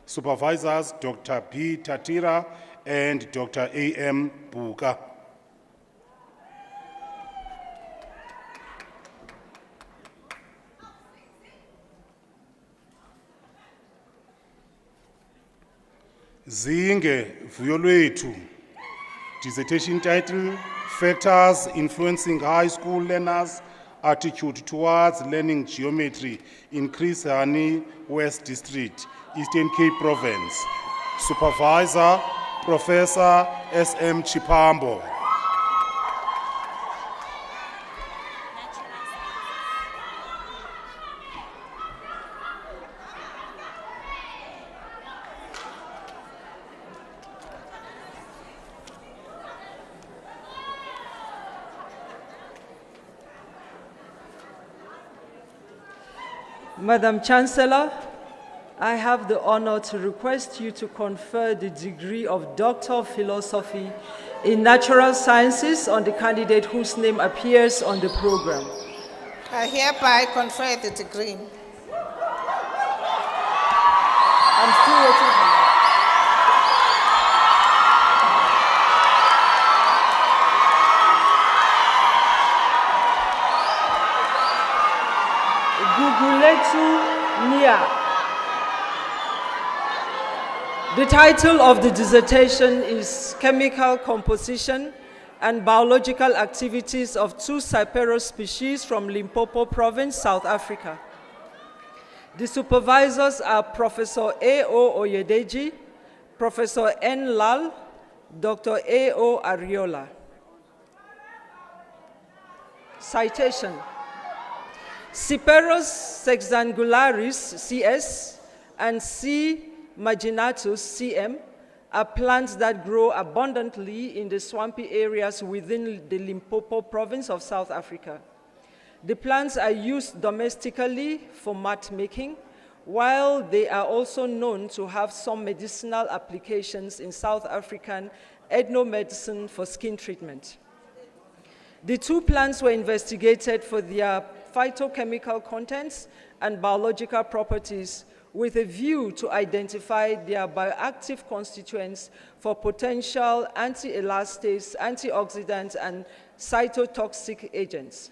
Supervisors, Dr. B. Tatira and Dr. A. M. Buka. Zinge Vuyolwetu, dissertation title, Factors Influencing High School Learners' Attitude Towards Learning Geometry in Chris Hani, West District, Eastern Cape Province. Supervisor, Professor S. M. Chipambo. Madam Chancellor, I have the honor to request you to confer the degree of Doctor of Philosophy in Natural Sciences on the candidate whose name appears on the program. I hereby confer the degree. I'm still waiting for that. Guguletu Nia. The title of the dissertation is Chemical Composition and Biological Activities of Two Cyperus Species from Limpopo Province, South Africa. The supervisors are Professor A.O. Oyedeji, Professor N. Lal, Dr. A.O. Ariola. Citation. Cyperus sexangularis, CS, and C. marginatus, CM, are plants that grow abundantly in the swampy areas within the Limpopo province of South Africa. The plants are used domestically for mat making, while they are also known to have some medicinal applications in South African ethnomedicine for skin treatment. The two plants were investigated for their phytochemical contents and biological properties with a view to identify their bioactive constituents for potential anti-elastase, antioxidants, and cytotoxic agents.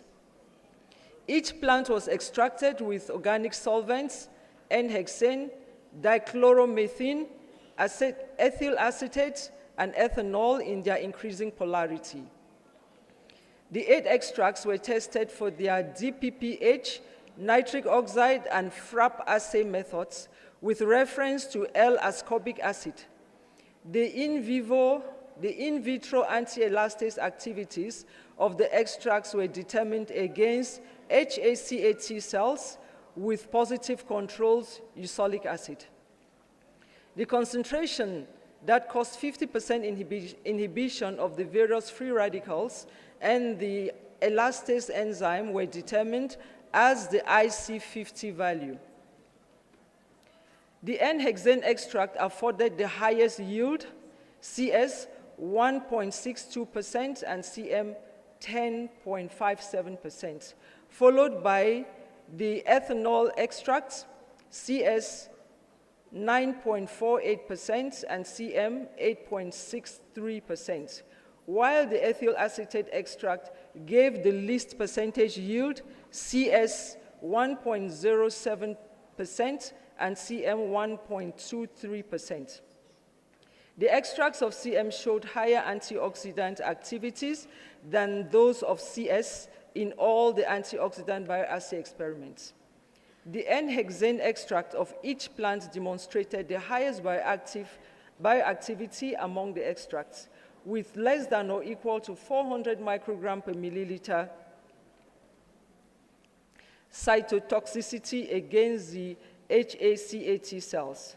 Each plant was extracted with organic solvents, N-hexane, dichloromethane, ethyl acetate, and ethanol in their increasing polarity. The 8 extracts were tested for their DPPH, nitric oxide, and FRAP assay methods with reference to L-ascorbic acid. The in vitro anti-elastase activities of the extracts were determined against HACAT cells with positive controls eosolic acid. The concentration that caused 50% inhibition of the various free radicals and the elastase enzyme were determined as the IC50 value. The N-hexane extract afforded the highest yield, CS 1.62% and CM 10.57%, followed by the ethanol extracts, CS 9.48% and CM 8.63%, while the ethyl acetate extract gave the least percentage yield, CS 1.07% and CM 1.23%. The extracts of CM showed higher antioxidant activities than those of CS in all the antioxidant bioassay experiments. The N-hexane extract of each plant demonstrated the highest bioactivity among the extracts, with less than or equal to 400 microgram per milliliter cytotoxicity against the HACAT cells.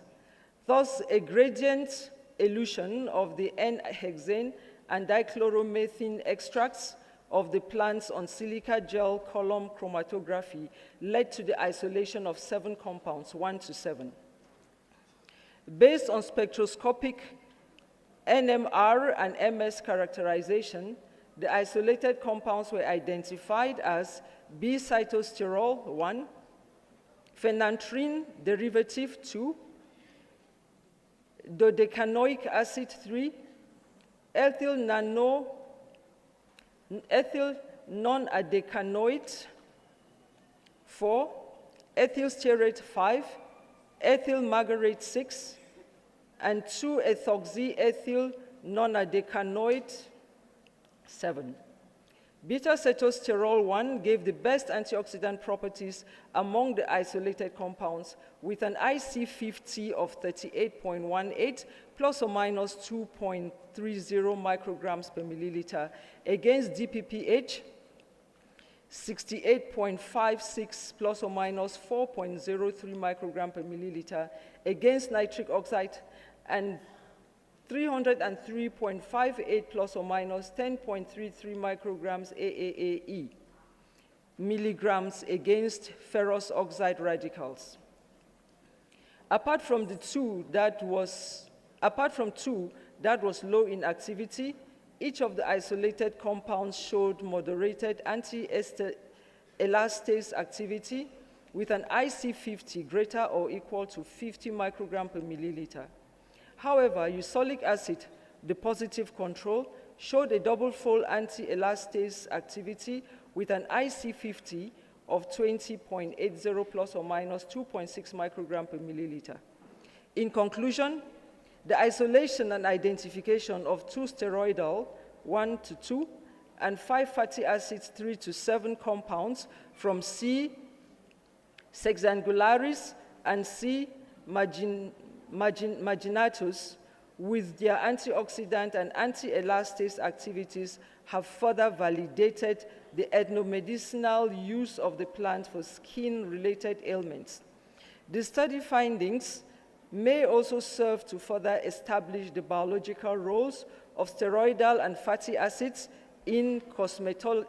Thus, a gradient elution of the N-hexane and dichloromethane extracts of the plants on silica gel column chromatography led to the isolation of 7 compounds, 1 to 7. Based on spectroscopic NMR and MS characterization, the isolated compounds were identified as B-cytosterol 1, phenanthrene derivative 2, dodecanoic acid 3, ethyl non-adecanoate 4, ethyl stearate 5, ethyl margarate 6, and 2-ethoxy-ethyl non-adecanoate 7. Beta-cetosterol 1 gave the best antioxidant properties among the isolated compounds with an IC50 of 38.18 plus or minus 2.30 micrograms per milliliter against DPPH 68.56 plus or minus 4.03 microgram per milliliter against nitric oxide and 303.58 plus or minus 10.33 micrograms AAAE milligrams against ferrous oxide radicals. Apart from two that was low in activity, each of the isolated compounds showed moderated anti-elastase activity with an IC50 greater or equal to 50 microgram per milliliter. However, eosolic acid, the positive control, showed a double-fold anti-elastase activity with an IC50 of 20.80 plus or minus 2.6 microgram per milliliter. In conclusion, the isolation and identification of 2 steroidal 1 to 2 and 5 fatty acids 3 to 7 compounds from C. sexangularis and C. marginatus, with their antioxidant and anti-elastase activities, have further validated the ethnomedicinal use of the plant for skin-related ailments. The study findings may also serve to further establish the biological roles of steroidal and fatty acids in cosmeceutical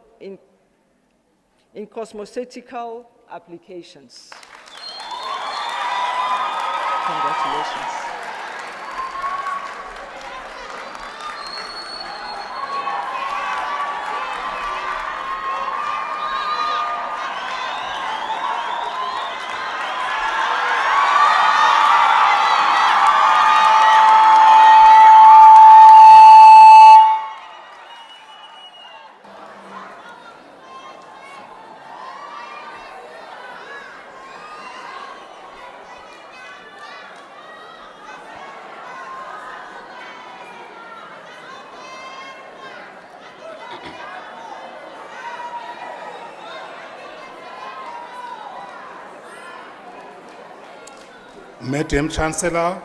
applications. Congratulations. Madam Chancellor,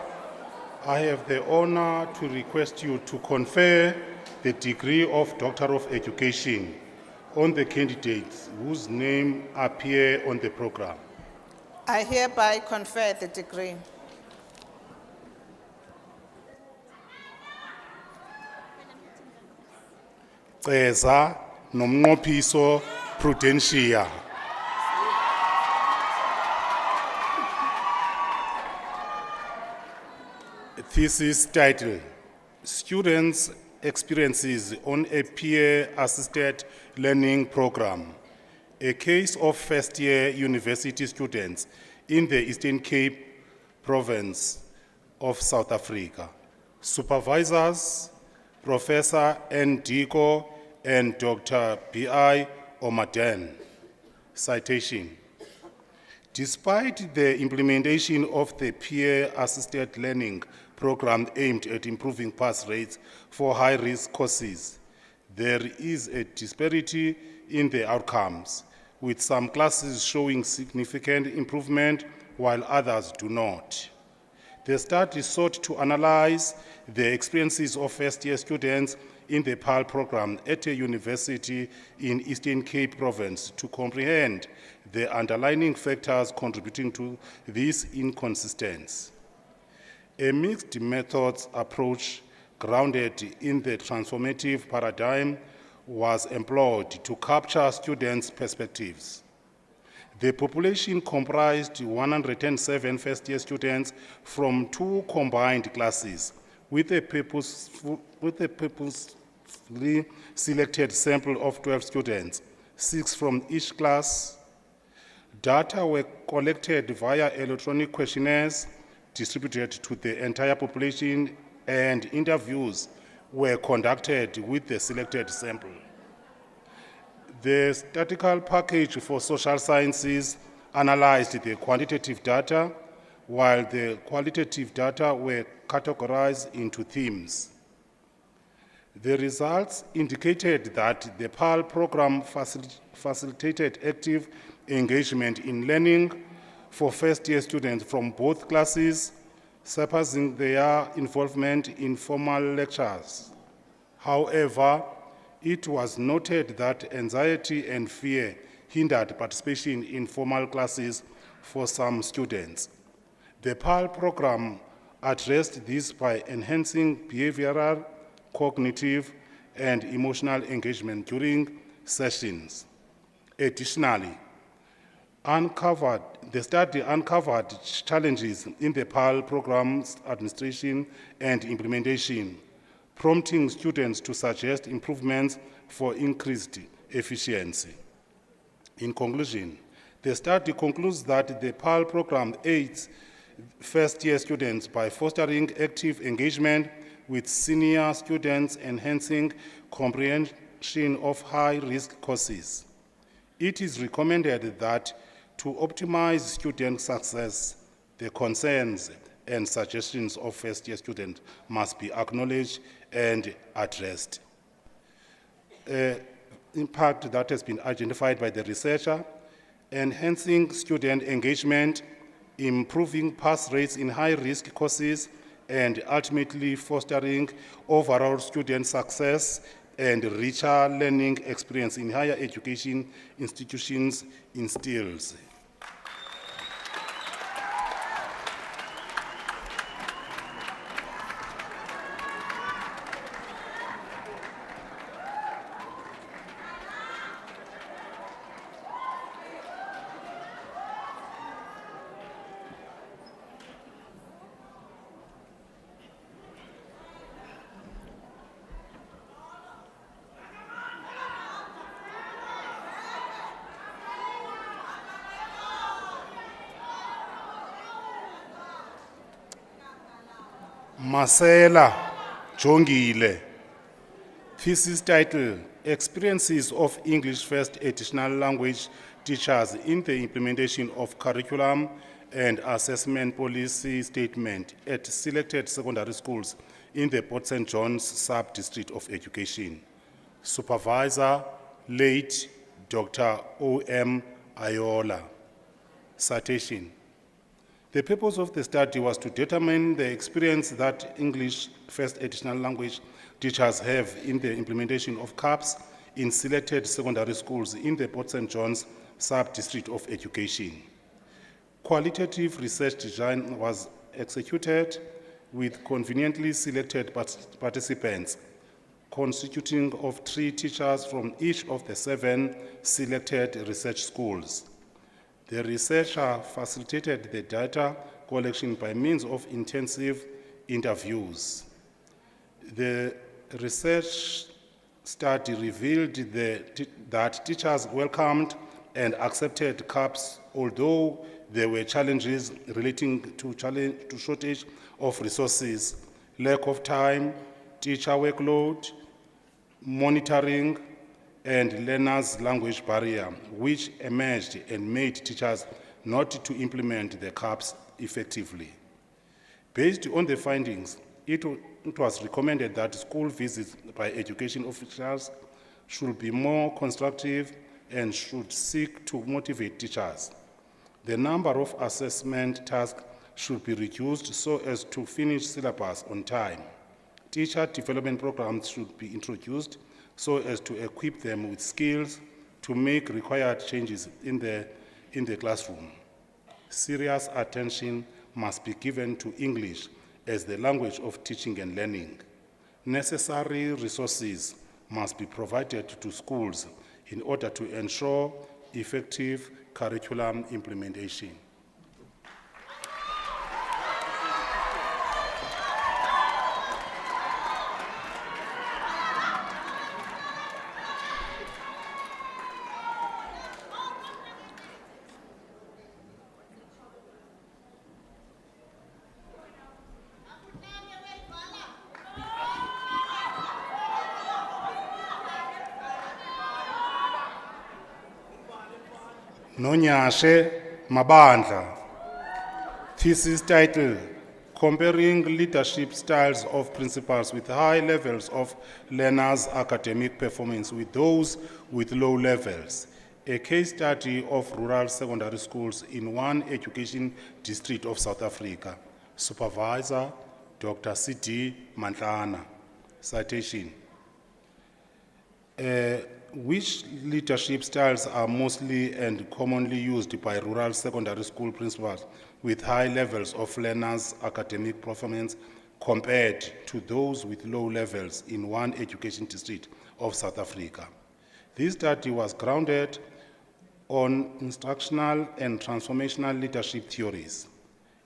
I have the honor to request you to confer the degree of Doctor of Education on the candidates whose name appear on the program. I hereby confer the degree. Ceza nomnqophiso Prudentia. Thesis title: Students' Experiences on a Peer-Assisted Learning Program, a case of first-year university students in the Eastern Cape province of South Africa. Supervisors, Professor Ndiko and Dr. B.I. Omaden. Citation: Despite the implementation of the peer-assisted learning program aimed at improving pass rates for high-risk courses, there is a disparity in the outcomes, with some classes showing significant improvement while others do not. The study sought to analyze the experiences of first-year students in the PAL program at a university in Eastern Cape province to comprehend the underlying factors contributing to this inconsistency. A mixed methods approach grounded in the transformative paradigm was employed to capture students' perspectives. The population comprised 107 first-year students from 2 combined classes with a purposefully selected sample of 12 students, 6 from each class. Data were collected via electronic questionnaires distributed to the entire population, and interviews were conducted with the selected sample. The statistical package for social sciences analyzed the quantitative data, while the qualitative data were categorized into themes. The results indicated that the PAL program facilitated active engagement in learning for first-year students from both classes, surpassing their involvement in formal lectures. However, it was noted that anxiety and fear hindered participation in formal classes for some students. The PAL program addressed this by enhancing behavioral, cognitive, and emotional engagement during sessions. Additionally, the study uncovered challenges in the PAL program's administration and implementation, prompting students to suggest improvements for increased efficiency. In conclusion, the study concludes that the PAL program aids first-year students by fostering active engagement with senior students, enhancing comprehension of high-risk courses. It is recommended that to optimize student success, the concerns and suggestions of first-year students must be acknowledged and addressed. Impact that has been identified by the researcher: enhancing student engagement improving pass rates in high-risk courses, and ultimately fostering overall student success and richer learning experience in higher education institutions instills. Marcela Jongile. Thesis title, Experiences of English First Additional Language Teachers in the Implementation of Curriculum and Assessment Policy Statement at Selected Secondary Schools in the Port St. John's Sub-District of Education. Supervisor, late Dr. O.M. Ayola. Citation. The purpose of the study was to determine the experience that English First Additional Language teachers have in the implementation of CAPS in selected secondary schools in the Port St. John's Sub-District of Education. Qualitative research design was executed with conveniently selected participants, constituting of 3 teachers from each of the 7 selected research schools. The researcher facilitated the data collection by means of intensive interviews. The research study revealed that teachers welcomed and accepted CAPS, although there were challenges relating to shortage of resources, lack of time, teacher workload, monitoring, and learners' language barrier, which emerged and made teachers not to implement the CAPS effectively. Based on the findings, it was recommended that school visits by education officials should be more constructive and should seek to motivate teachers. The number of assessment tasks should be reduced so as to finish syllabus on time. Teacher development programs should be introduced so as to equip them with skills to make required changes in the classroom. Serious attention must be given to English as the language of teaching and learning. Necessary resources must be provided to schools in order to ensure effective curriculum implementation. Nonyashe Mabandla. Thesis title, Comparing Leadership Styles of Principals with High Levels of Learners' Academic Performance with those with low levels. A case study of rural secondary schools in one education district of South Africa. Supervisor, Dr. C.D. Mantlana. Citation. Which leadership styles are mostly and commonly used by rural secondary school principals with high levels of learners' academic performance compared to those with low levels in one education district of South Africa? This study was grounded on instructional and transformational leadership theories.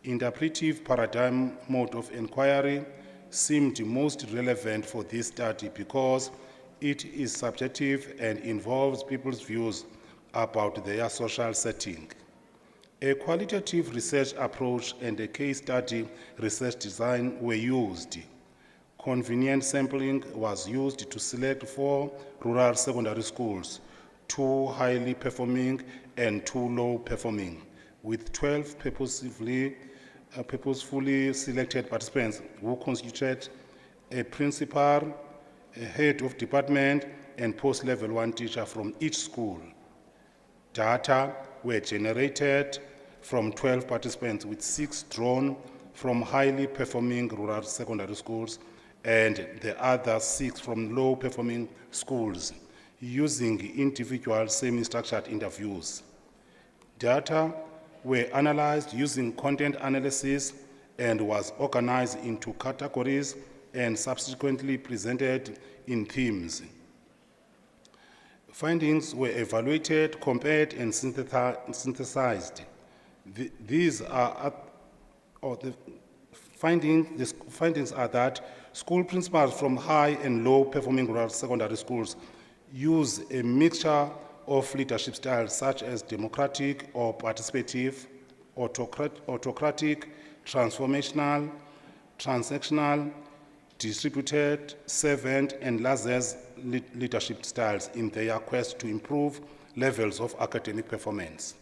Interpretive paradigm mode of inquiry seemed most relevant for this study because it is subjective and involves people's views about their social setting. A qualitative research approach and a case study research design were used. Convenient sampling was used to select 4 rural secondary schools, 2 highly performing and 2 low performing, with 12 purposefully selected participants who constituted a principal, a head of department, and post-level 1 teacher from each school. Data were generated from 12 participants, with 6 drawn from highly performing rural secondary schools and the other 6 from low performing schools, using individual semi-structured interviews. Data were analyzed using content analysis and was organized into categories and subsequently presented in themes. Findings were evaluated, compared, and synthesized. The findings are that school principals from high and low performing rural secondary schools use a mixture of leadership styles such as democratic or participative, autocratic, transformational, transactional, distributed, servant, and laissez leadership styles in their quest to improve levels of academic performance.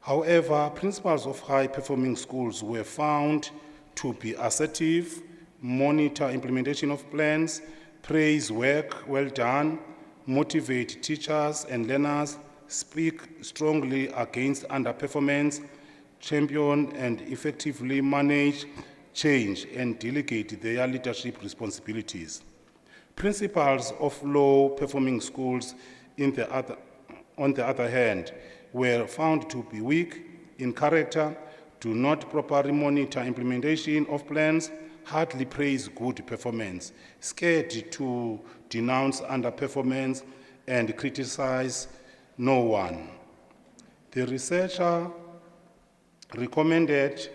However, principals of high-performing schools were found to be assertive, monitor implementation of plans, praise work well done, motivate teachers and learners, speak strongly against underperformance, champion and effectively manage change, and delegate their leadership responsibilities. Principals of low-performing schools, on the other hand, were found to be weak in character, do not properly monitor implementation of plans, hardly praise good performance, scared to denounce underperformance, and criticize no one. The researcher recommended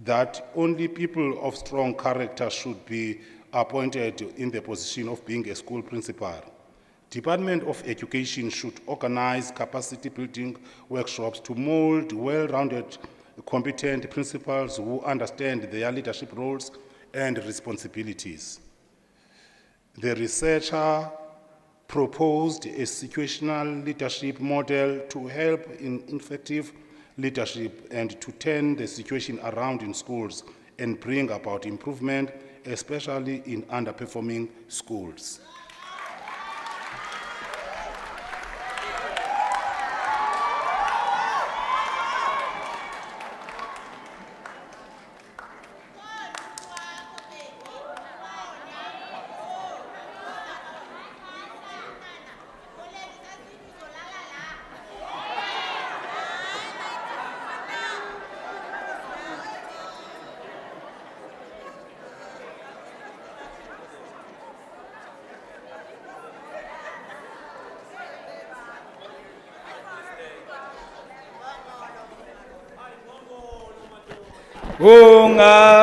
that only people of strong character should be appointed in the position of being a school principal. Department of Education should organize capacity building workshops to mold well-rounded, competent principals who understand their leadership roles and responsibilities. The researcher proposed a situational leadership model to help in effective leadership and to turn the situation around in schools and bring about improvement, especially in underperforming schools.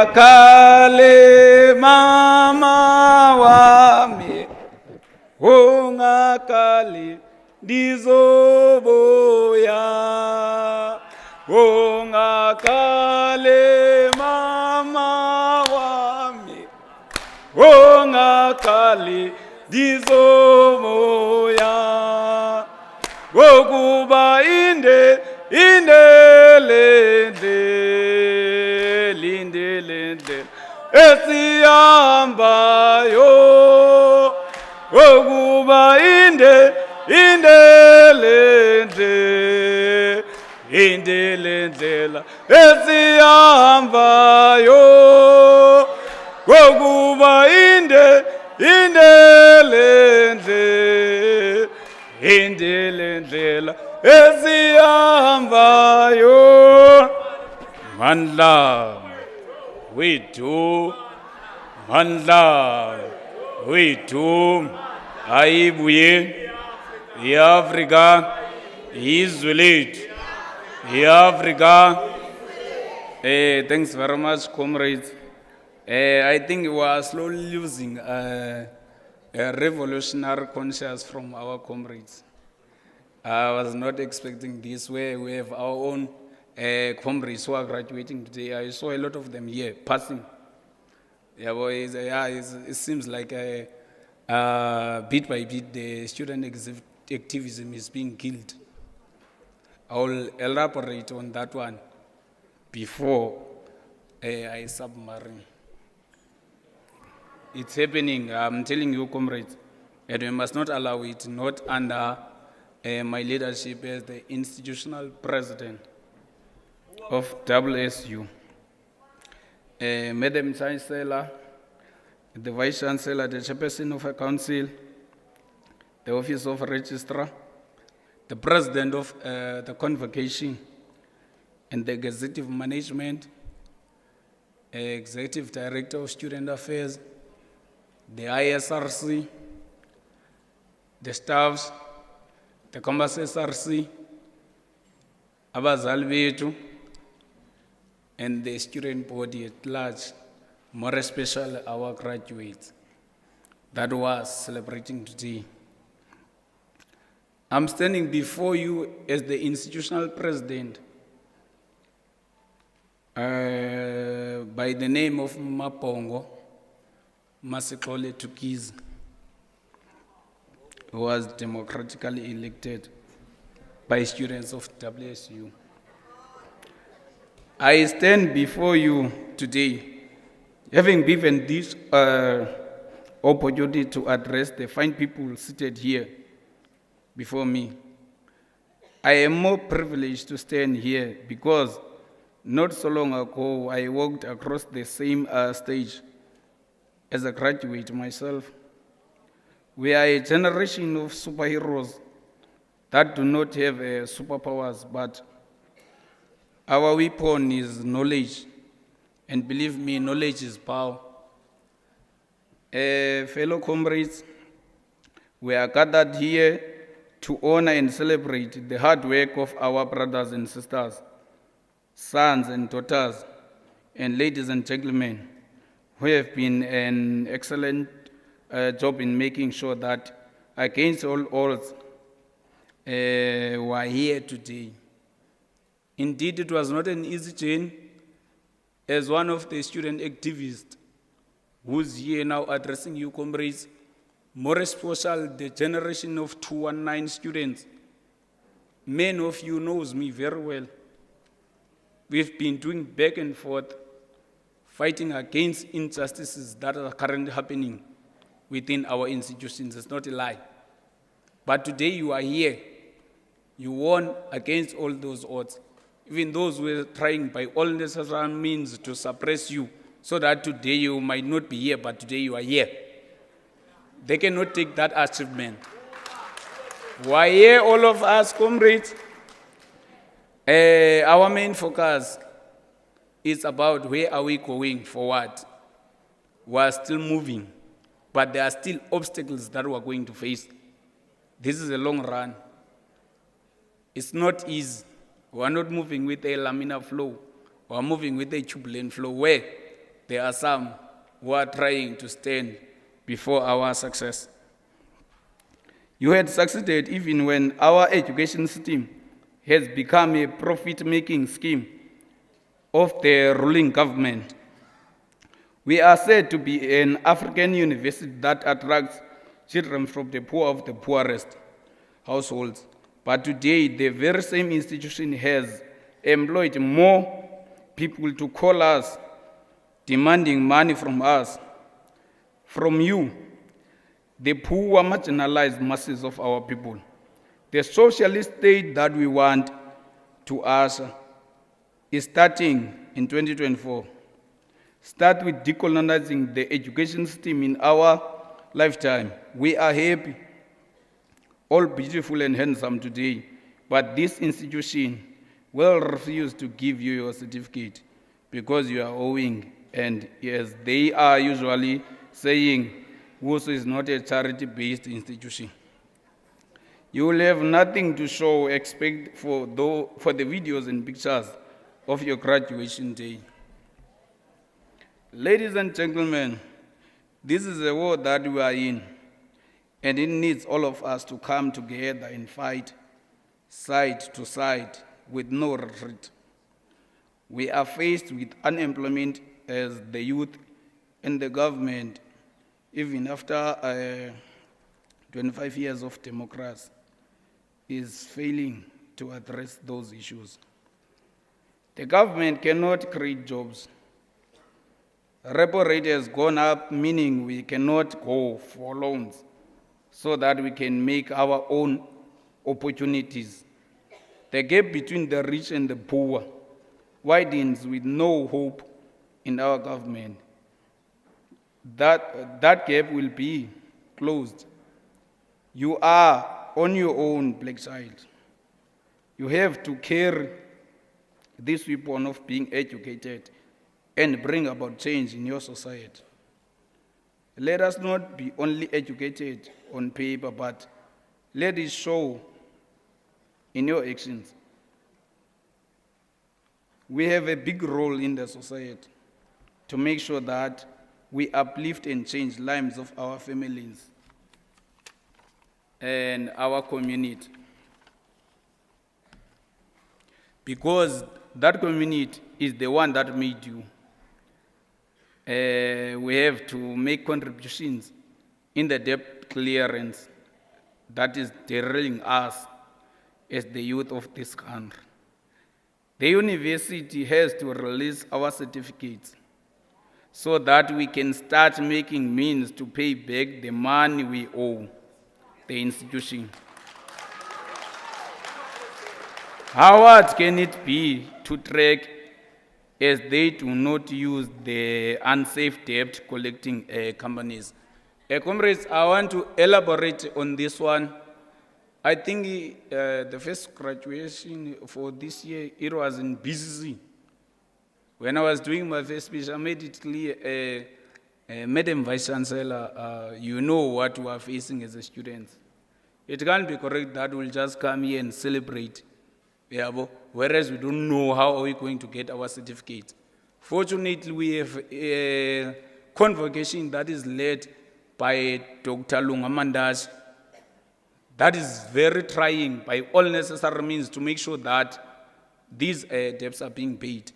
Ungakale mama wami, ungakale ndizobuya. Ungakale mama wami, ungakale ndizobuya. Wokuba inde linde esihambayo, wokuba inde lendlela esihambayo, wokuba inde lendlela esihambayo. One love, we do. One love, we do. Aibuye, Africa, Israel, Africa. Thanks very much, comrades. I think we are slowly losing a revolutionary conscience from our comrades. I was not expecting this, where we have our own comrades who are graduating today. I saw a lot of them here passing. Yeah, boys. It seems like bit by bit the student activism is being killed. I'll elaborate on that one before I submarine. It's happening. I'm telling you, comrades, and we must not allow it. Not under my leadership as the institutional president. of WSU. Madam Chancellor, the Vice Chancellor, the Chairperson of a Council, the Office of Registrar, the President of the Convocation, and the Executive Management, Executive Director of Student Affairs, the ISRC, the staffs, the Commerce SRC, abazali bethu, and the student body at large, more especially our graduates that was celebrating today. I'm standing before you as the institutional president by the name of Mapongo Masekole Tukiz, who was democratically elected by students of WSU. I stand before you today, having been given this opportunity to address the fine people seated here before me. I am more privileged to stand here because not so long ago I walked across the same stage as a graduate myself. We are a generation of superheroes that do not have superpowers, but our weapon is knowledge. And believe me, knowledge is power. Fellow comrades, we are gathered here to honor and celebrate the hard work of our brothers and sisters, sons and daughters, and ladies and gentlemen, who have been an excellent job in making sure that against all odds, we are here today. Indeed, it was not an easy journey. As one of the student activists who's here now addressing you, comrades, more especially the generation of 219 students, many of you knows me very well. We've been doing back and forth, fighting against injustices that are currently happening within our institutions. It's not a lie. But today you are here. You won against all those odds. Even those who were trying by all necessary means to suppress you, so that today you might not be here, but today you are here. They cannot take that achievement. Why here, all of us, comrades? Our main focus is about where are we going forward. We are still moving, but there are still obstacles that we are going to face. This is a long run. It's not easy. We are not moving with a laminar flow. We are moving with a turbulent flow where there are some who are trying to stand before our success. You had succeeded even when our education system has become a profit-making scheme of the ruling government. We are said to be an African university that attracts children from the poor of the poorest households. But today, the very same institution has employed more people to call us, demanding money from us, from you, the poor, marginalized masses of our people. The socialist state that we want to usher is starting in 2024. Start with decolonizing the education system in our lifetime. We are happy, all beautiful and handsome today, but this institution will refuse to give you your certificate because you are owing, and as they are usually saying, WSU is not a charity-based institution. You will have nothing to show except for the videos and pictures of your graduation day. Ladies and gentlemen, this is a war that we are in, and it needs all of us to come together and fight side to side with no retreat. We are faced with unemployment as the youth and the government, even after 25 years of democracy, is failing to address those issues. The government cannot create jobs. Repo rate has gone up, meaning we cannot go for loans so that we can make our own opportunities. The gap between the rich and the poor widens with no hope in our government. That gap will be closed. You are on your own, black child. You have to carry this weapon of being educated and bring about change in your society. Let us not be only educated on paper, but let it show in your actions. We have a big role in the society to make sure that we uplift and change lives of our families and our community. Because that community is the one that made you. We have to make contributions in the debt clearance that is derailing us as the youth of this country. The university has to release our certificates so that we can start making means to pay back the money we owe the institution. How hard can it be to track as they do not use the unsafe debt collecting companies? Comrades, I want to elaborate on this one. I think the first graduation for this year, it was in BCC. When I was doing my first speech, I made it clear, Madam Vice Chancellor, you know what we are facing as a student. It can't be correct that we'll just come here and celebrate, whereas we don't know how are we going to get our certificate. Fortunately, we have a convocation that is led by Dr. Lungamandash. That is very trying by all necessary means to make sure that these debts are being paid.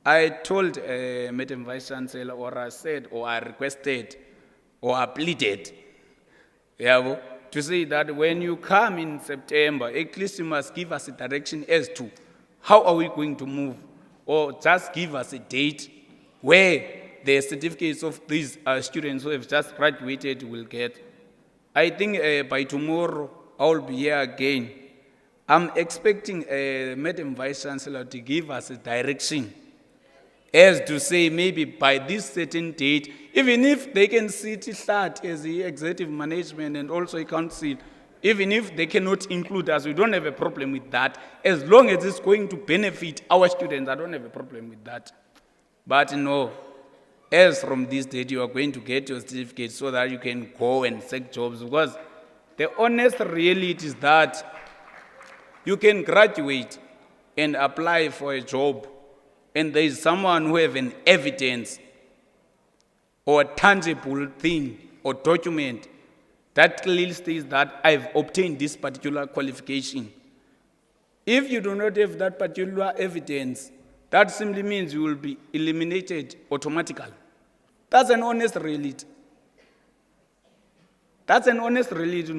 I told Madam Vice Chancellor, or I said, or I requested, or I pleaded, to say that when you come in September, at least you must give us a direction as to how are we going to move, or just give us a date where the certificates of these students who have just graduated will get. I think by tomorrow I will be here again. I'm expecting Madam Vice Chancellor to give us a direction as to say maybe by this certain date, even if they can sit flat as the executive management and also a council, even if they cannot include us, we don't have a problem with that. As long as it's going to benefit our students, I don't have a problem with that. But no, as from this date, you are going to get your certificate so that you can go and seek jobs. Because the honest reality is that you can graduate and apply for a job, and there is someone who have an evidence or a tangible thing or document that clearly states that I've obtained this particular qualification. If you do not have that particular evidence, that simply means you will be eliminated automatically. That's an honest reality. That's an honest reality.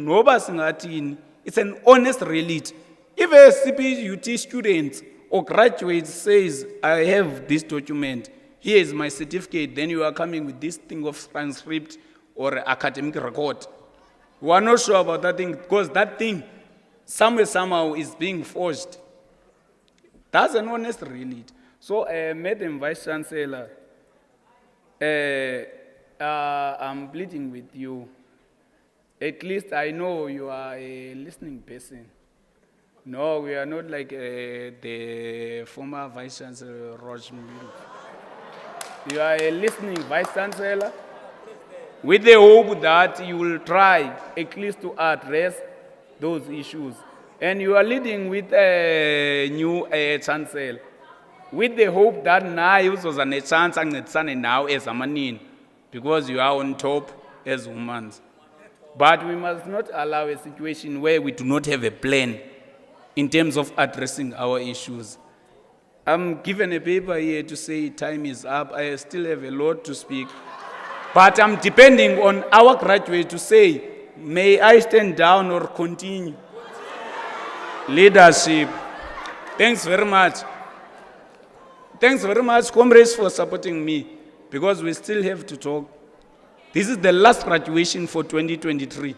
It's an honest reality. If a CPUT student or graduate says, I have this document, here is my certificate, then you are coming with this thing of transcript or academic record. We are not sure about that thing because that thing somehow is being forged. That's an honest reality. So, Madam Vice Chancellor, I'm pleading with you. At least I know you are a listening person. No, we are not like the former Vice Chancellor, Roger Mbiru. You are a listening Vice Chancellor with the hope that you will try at least to address those issues. And you are leading with a new Chancellor with the hope that now you was a chance and now as a manin because you are on top as humans. But we must not allow a situation where we do not have a plan in terms of addressing our issues. I'm given a paper here to say time is up. I still have a lot to speak. But I'm depending on our graduates to say, may I stand down or continue? Leadership. Thanks very much. Thanks very much, comrades, for supporting me, because we still have to talk. This is the last graduation for 2023.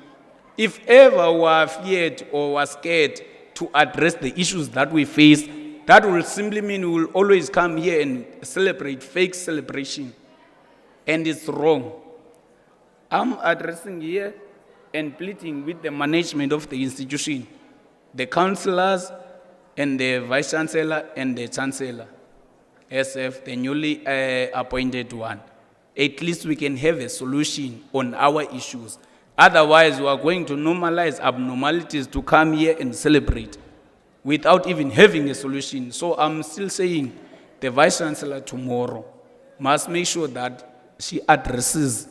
If ever we are feared or were scared to address the issues that we face, that will simply mean we will always come here and celebrate fake celebration. And it's wrong. I'm addressing here and pleading with the management of the institution, the councillors and the Vice Chancellor and the Chancellor, SF, the newly appointed one. At least we can have a solution on our issues. Otherwise, we are going to normalize abnormalities to come here and celebrate without even having a solution. So I'm still saying the Vice Chancellor tomorrow must make sure that she addresses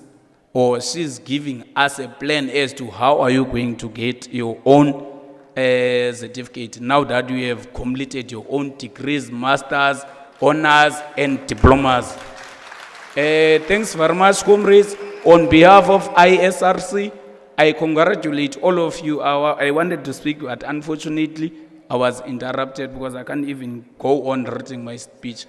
or she's giving us a plan as to how are you going to get your own certificate now that you have completed your own degrees, masters, honors, and diplomas. Thanks very much, comrades. On behalf of ISRC, I congratulate all of you. I wanted to speak, but unfortunately, I was interrupted because I can't even go on reading my speech.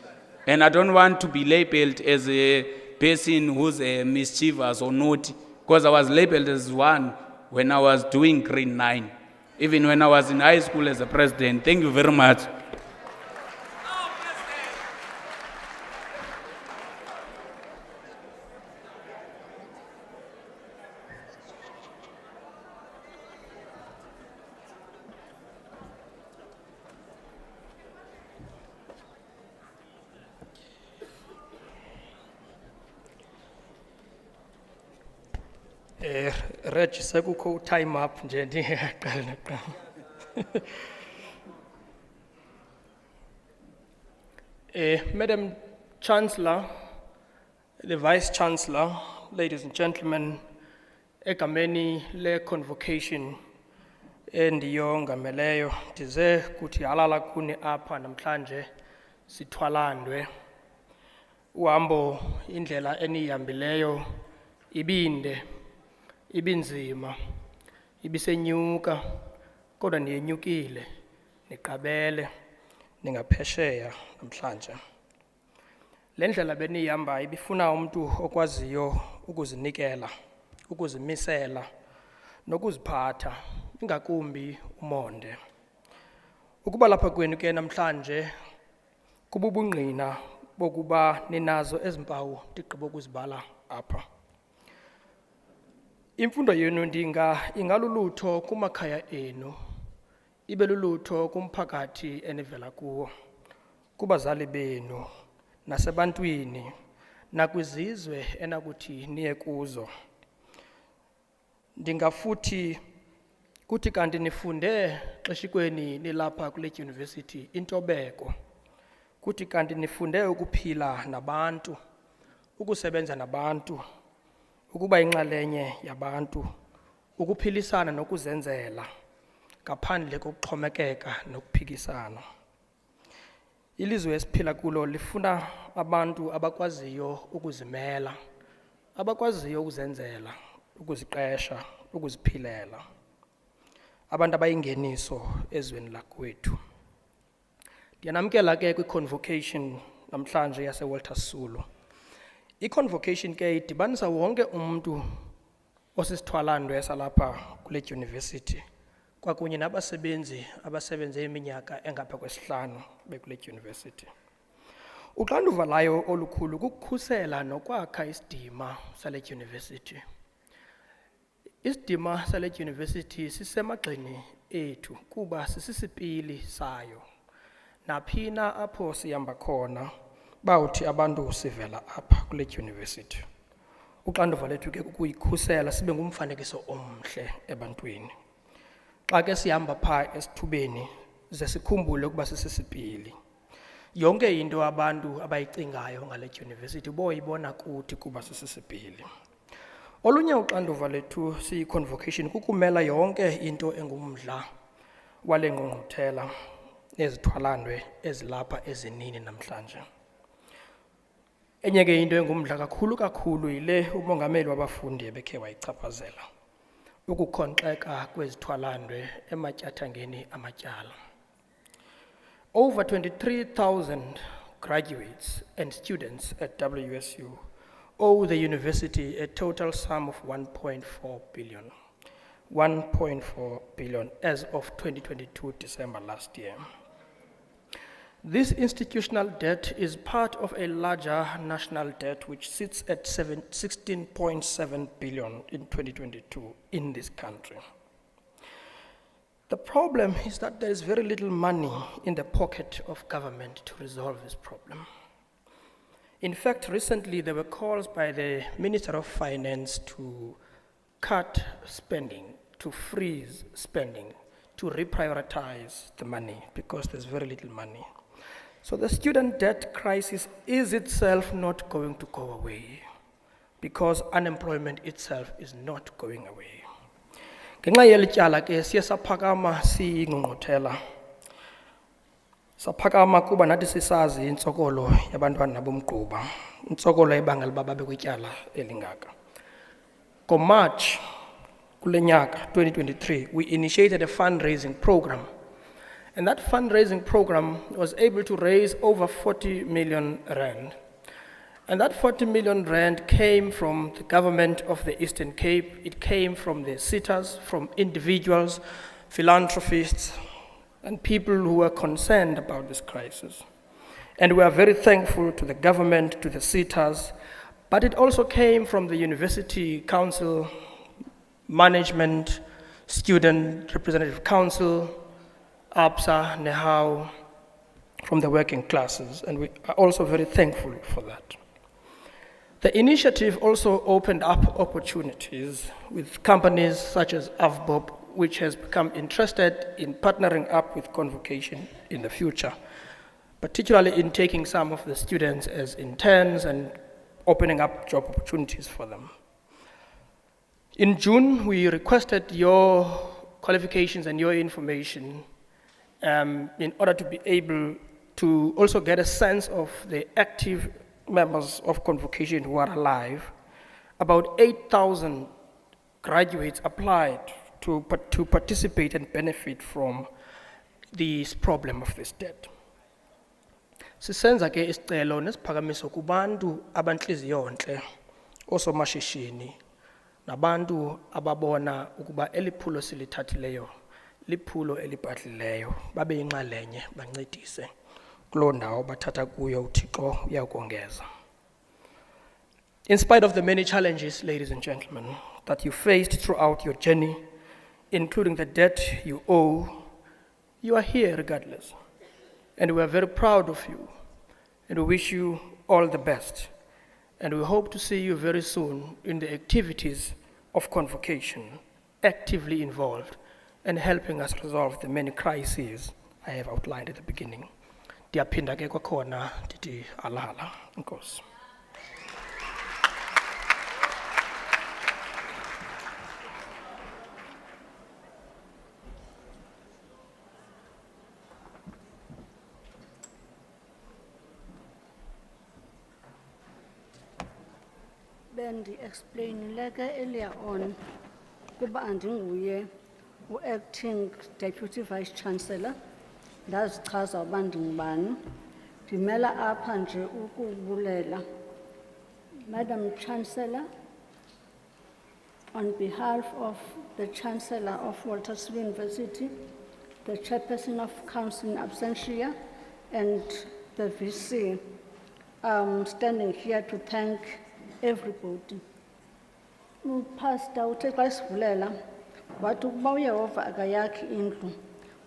And I don't want to be labeled as a person who's a mischievous or naughty, because I was labeled as one when I was doing grade 9, even when I was in high school as a president. Thank you very much. Reg sekukho time up nje ndingaqala naqala. Madam Chancellor, the Vice Chancellor, ladies and gentlemen, egameni le convocation endiyongameleyo ndize kuthi halala kuni apha namhlanje sithwalandwe uhambo indlela enihambileyo ibinde ibinzima ibisenyuka kodwa niyenyukile niqabele ningaphesheya namhlanje. Le ndlela benihamba ibifuna umuntu okwaziyo ukuzinikela, ukuzimisela nokuziphatha, ingakumbi umonde. Ukuba lapha kwenu ke namhlanje kububungqina bokuba ninazo ezimpawu ndigqiba ukuzibala apha. Imfundo yenu ingalulutho kumakhaya enu, ibe lulutho kumphakathi enivela kuwo, kubazali benu, nasebantwini, nakwizizwe enakuthi niye kuzo. Ndingafuthi kuthi kanti nifunde xeshikweni nilapha kule university intobeko, kuthi kanti nifunde ukuphila nabantu, ukusebenza nabantu, ukuba inxalenye yabantu, ukuphilisana nokuzenzela ngaphandle kokuxhomekeka nokuphikisana. Ilizwe esiphila kulo lifuna abantu abakwaziyo ukuzimela, abakwaziyo ukuzenzela, ukuziqesha, ukuziphilela. Abantu abayingeniso ezweni lakwethu. Ndiyanamkela ke kwi-convocation namhlanje yase-Walter Sisulu. I-convocation ke idibanisa wonke umuntu osisithwalandwe esalapha kule university, kwakunye nabasebenzi abasebenze iminyaka engapha kwesihlanu bekule university. Uxanduva layo olukhulu kukukhusela nokwakha isidima sale university. Isidima sale university sisemagxeni ethu kuba sisisipili sayo. Naphina apho sihamba khona bawuthi abantu sivela apha kule university. Uxanduva lethu ke kukuyikhusela sibe ngumfanekiso omhle ebantwini. Xa ke sihamba pha esithubeni ze sikhumbule ukuba sisisipili. Yonke into abantu abayicingayo ngale university boyibona kuthi kuba sisisipili. Olunye uxanduva lethu siyi-convocation kukumela yonke into engumdla wale ngqungquthela ezithwalandwe ezilapha ezinini namhlanje. Enye ke into engumdla kakhulu yile umongameli wabafundi ebekhe wayichaphazela, ukukhonkxeka kwezithwalandwe ematyathangeni amatyala. Over 23,000 graduates and students at WSU owe the university a total sum of 1.4 billion. 1.4 billion as of 2022 December last year. This institutional debt is part of a larger national debt which sits at 16.7 billion in 2022 in this country. The problem is that there is very little money in the pocket of government to resolve this problem. In fact, recently there were calls by the Minister of Finance to cut spending, to freeze spending, to reprioritize the money because there's very little money. So the student debt crisis is itself not going to go away because unemployment itself is not going away. Ngenxa yeli tyala ke siye saphakama siyingqungquthela. Saphakama kuba nathi sisazi intsokolo yabantwana nabomgquba, intsokolo ebangela uba babe kwityala elingaka. NgoMarch kule nyaka 2023 we initiated a fundraising program. And that fundraising program was able to raise over 40 million rand. And that 40 million rand came from the government of the Eastern Cape. It came from the sitters, from individuals, philanthropists, and people who were concerned about this crisis. And we are very thankful to the government, to the sitters, but it also came from the University Council, management, Student Representative Council, APSA, NEHAU, from the working classes, and we are also very thankful for that. The initiative also opened up opportunities with companies such as AVBOB, which has become interested in partnering up with Convocation in the future, particularly in taking some of the students as interns and opening up job opportunities for them. In June, we requested your qualifications and your information in order to be able to also get a sense of the active members of Convocation who are alive. About 8,000 graduates applied to participate and benefit from this problem of this debt. Sisenza ke isicelo nesiphakamiso kubantu abanhliziyo yonke, osomashishini, nabantu ababona ukuba eliphulo silithathileyo liphulo elibhadlileyo babe yinxalenye bancedise kuloo ndawo bathatha kuyo uThixo uyakongeza. In spite of the many challenges, ladies and gentlemen, that you faced throughout your journey, including the debt you owe, you are here regardless. And we are very proud of you, and we wish you all the best. And we hope to see you very soon in the activities of Convocation, actively involved and helping us resolve the many crises I have outlined at the beginning. Ndiyaphinda ke kwakhona ndithi alala, Enkosi. Bendi-explainile ke earlier on kuba andinguye u-acting Deputy Vice Chancellor, ndazichaza uba ndingubani. Ndimela apha nje ukubulela. Madam Chancellor, on behalf of the Chancellor of Walter Sisulu University, the Chairperson of Council in absentia, and the VC, I'm standing here to thank everybody. Pastor uthe xa isivulela wathi ukuba uYehova akayakhi indlu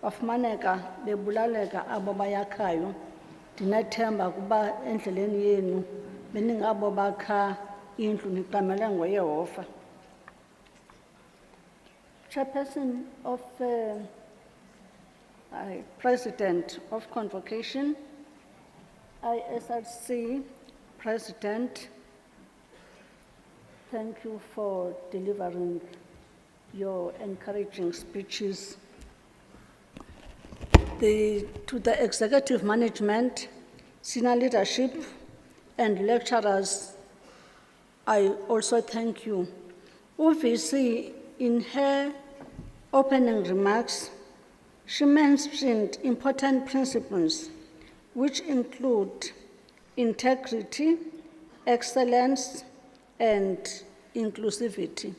wafumaneka bebulaleka abo bayakhayo. Ndinethemba kuba endleleni yenu beningabo bakha indlu niqamele ngoYehova. Chairperson of President of Convocation, ISRC President, thank you for delivering your encouraging speeches. To the executive management, senior leadership, and lecturers, I also thank you. UVC, in her opening remarks, she mentioned important principles which include integrity, excellence, and inclusivity.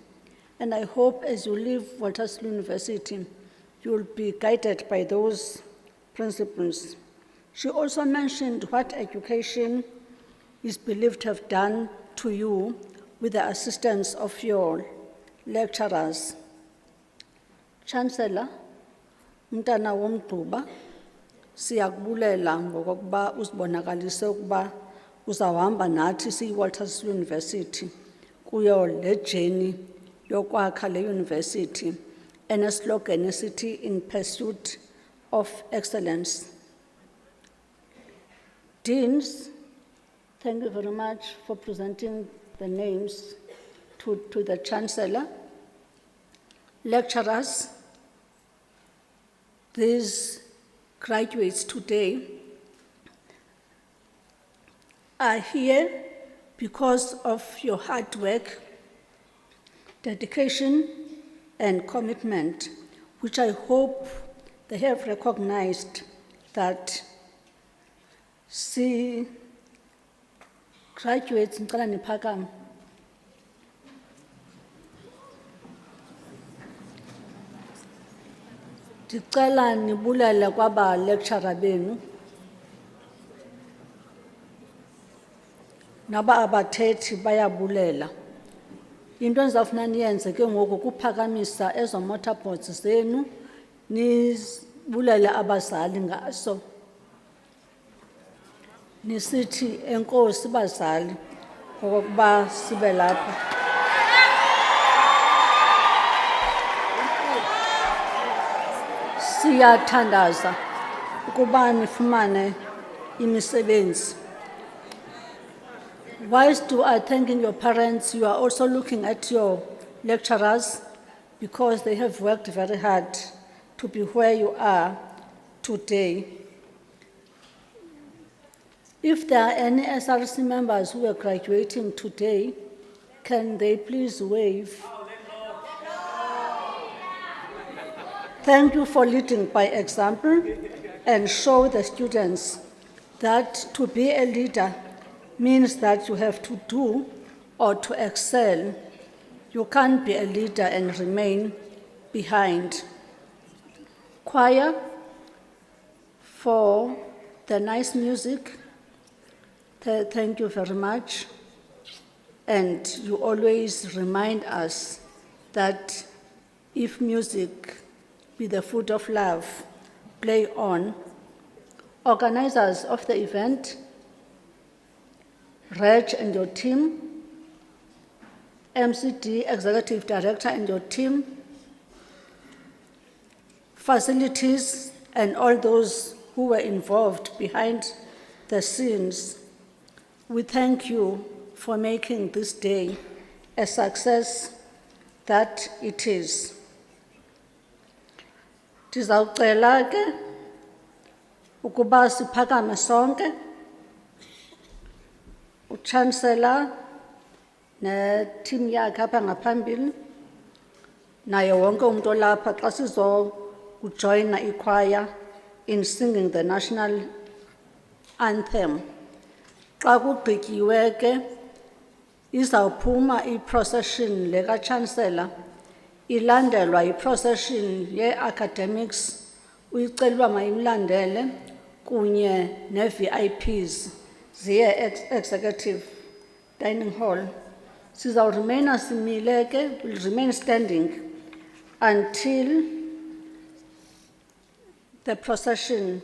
And I hope as you leave Walter Sisulu University, you will be guided by those principles. She also mentioned what education is believed to have done to you with the assistance of your lecturers. Chancellor, Mtana Womtuba, siyakubulela ngokuba usibonakalise ukuba uzawuhamba nathi siyi-Walter Sisulu University kuyo le journey yokwakha le university eneslogan esithi in pursuit of excellence. Deans, thank you very much for presenting the names to the Chancellor. Lecturers, these graduates today are here because of your hard work, dedication, and commitment, which I hope they have recognized that see graduates in Niphakame. Ndicela nibulele kwaba lecturer benu naba abathethi bayabulela. Into endizawufuna niyenze ke ngoku kuphakamisa ezo motorboards zenu nibulele abazali ngaso. Nisithi enkosi bazali ngokuba sibe lapha. Siyathandaza ukuba nifumane imisebenzi. Whilst you are thanking your parents, you are also looking at your lecturers because they have worked very hard to be where you are today. If there are any SRC members who are graduating today, can they please wave? Thank you for leading by example and show the students that to be a leader means that you have to do or to excel. You can't be a leader and remain behind. Choir, for the nice music, thank you very much. And you always remind us that if music be the food of love, play on. Organizers of the event, Reg and your team, MCD Executive Director and your team, facilities and all those who were involved behind the scenes, we thank you for making this day a success that it is. Ndizawucela ke ukuba siphakame sonke, uChancellor ne-team yakhe apha ngaphambili, naye wonke umuntu olapha xa sizokujoyina ichoir in singing the national anthem. Xa kugqityiwe ke izawuphuma i-procession leka-Chancellor, ilandelwa i-procession ye-academics, uyicelwa mayimlandele kunye ne-VIPs ziye executive dining hall. We'll remain standing until the procession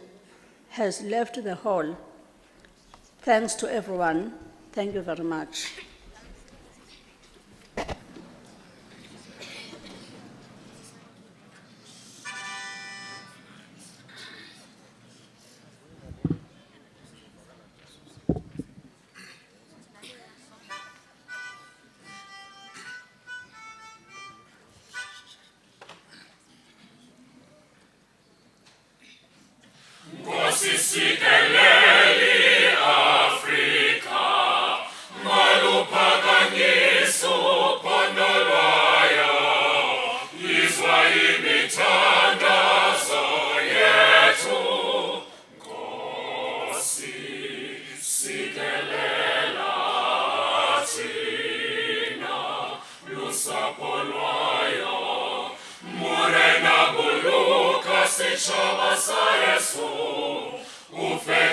has left the hall. Thanks to everyone. Thank you very much. Ufela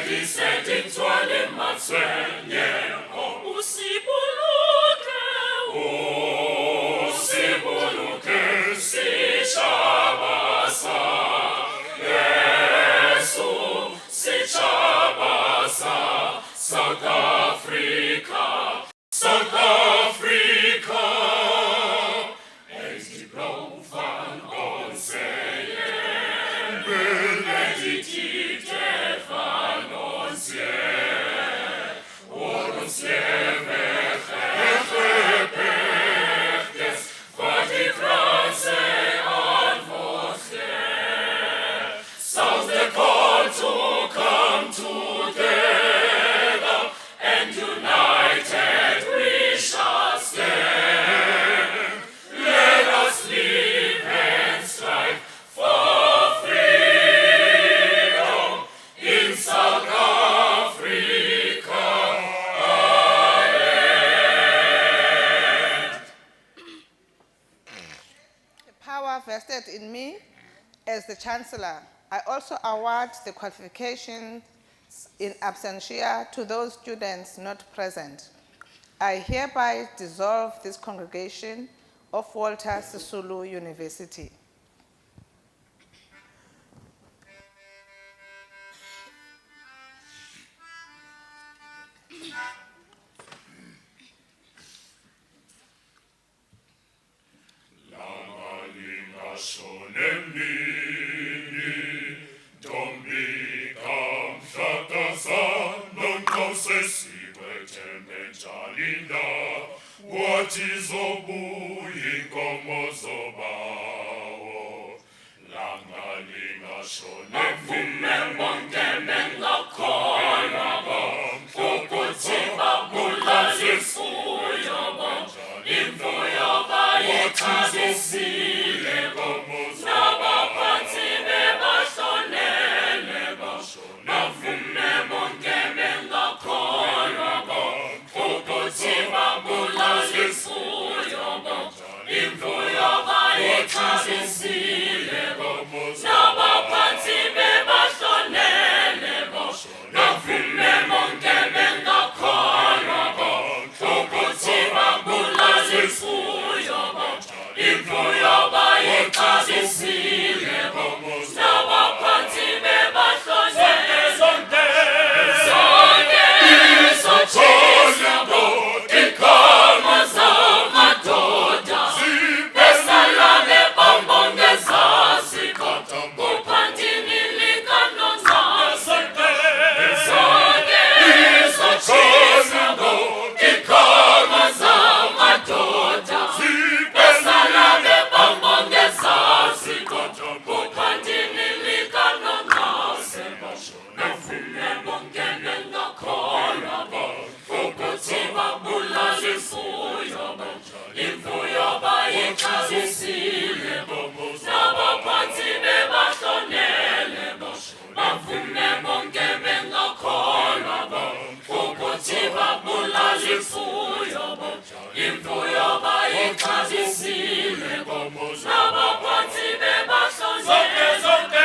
Power vested in me as the Chancellor, I also award the qualifications in absentia to those students not present. I hereby dissolve this congregation of Walter Sisulu University. What is obuyi komozo bawo langalinga shone vume bonke bengakholwa ukuthi babulazisuyo imfuyo bayixabisile nabaphansi bebahlonele bavume bonke bengakholwa ukuthi babulazisuyo imfuyo bayixabisile nabaphansi bebahlonele bavume bonke bengakholwa ukuthi babulazisuyo imfuyo bayixabisile nabaphansi bebahlonele zonke izocholo ikhama zamadoda besalale bambongezazi kuphantini likanonzase zonke izocholo ikhama zamadoda besalale bambongezazi kuphantini likanonzase navume bonke bengakholwa ukuthi babulazisuyo imfuyo bayixabisile nabaphansi bebahlonele bavume bonke bengakholwa ukuthi babulazisuyo imfuyo bayixabisile nabaphansi bebahlonele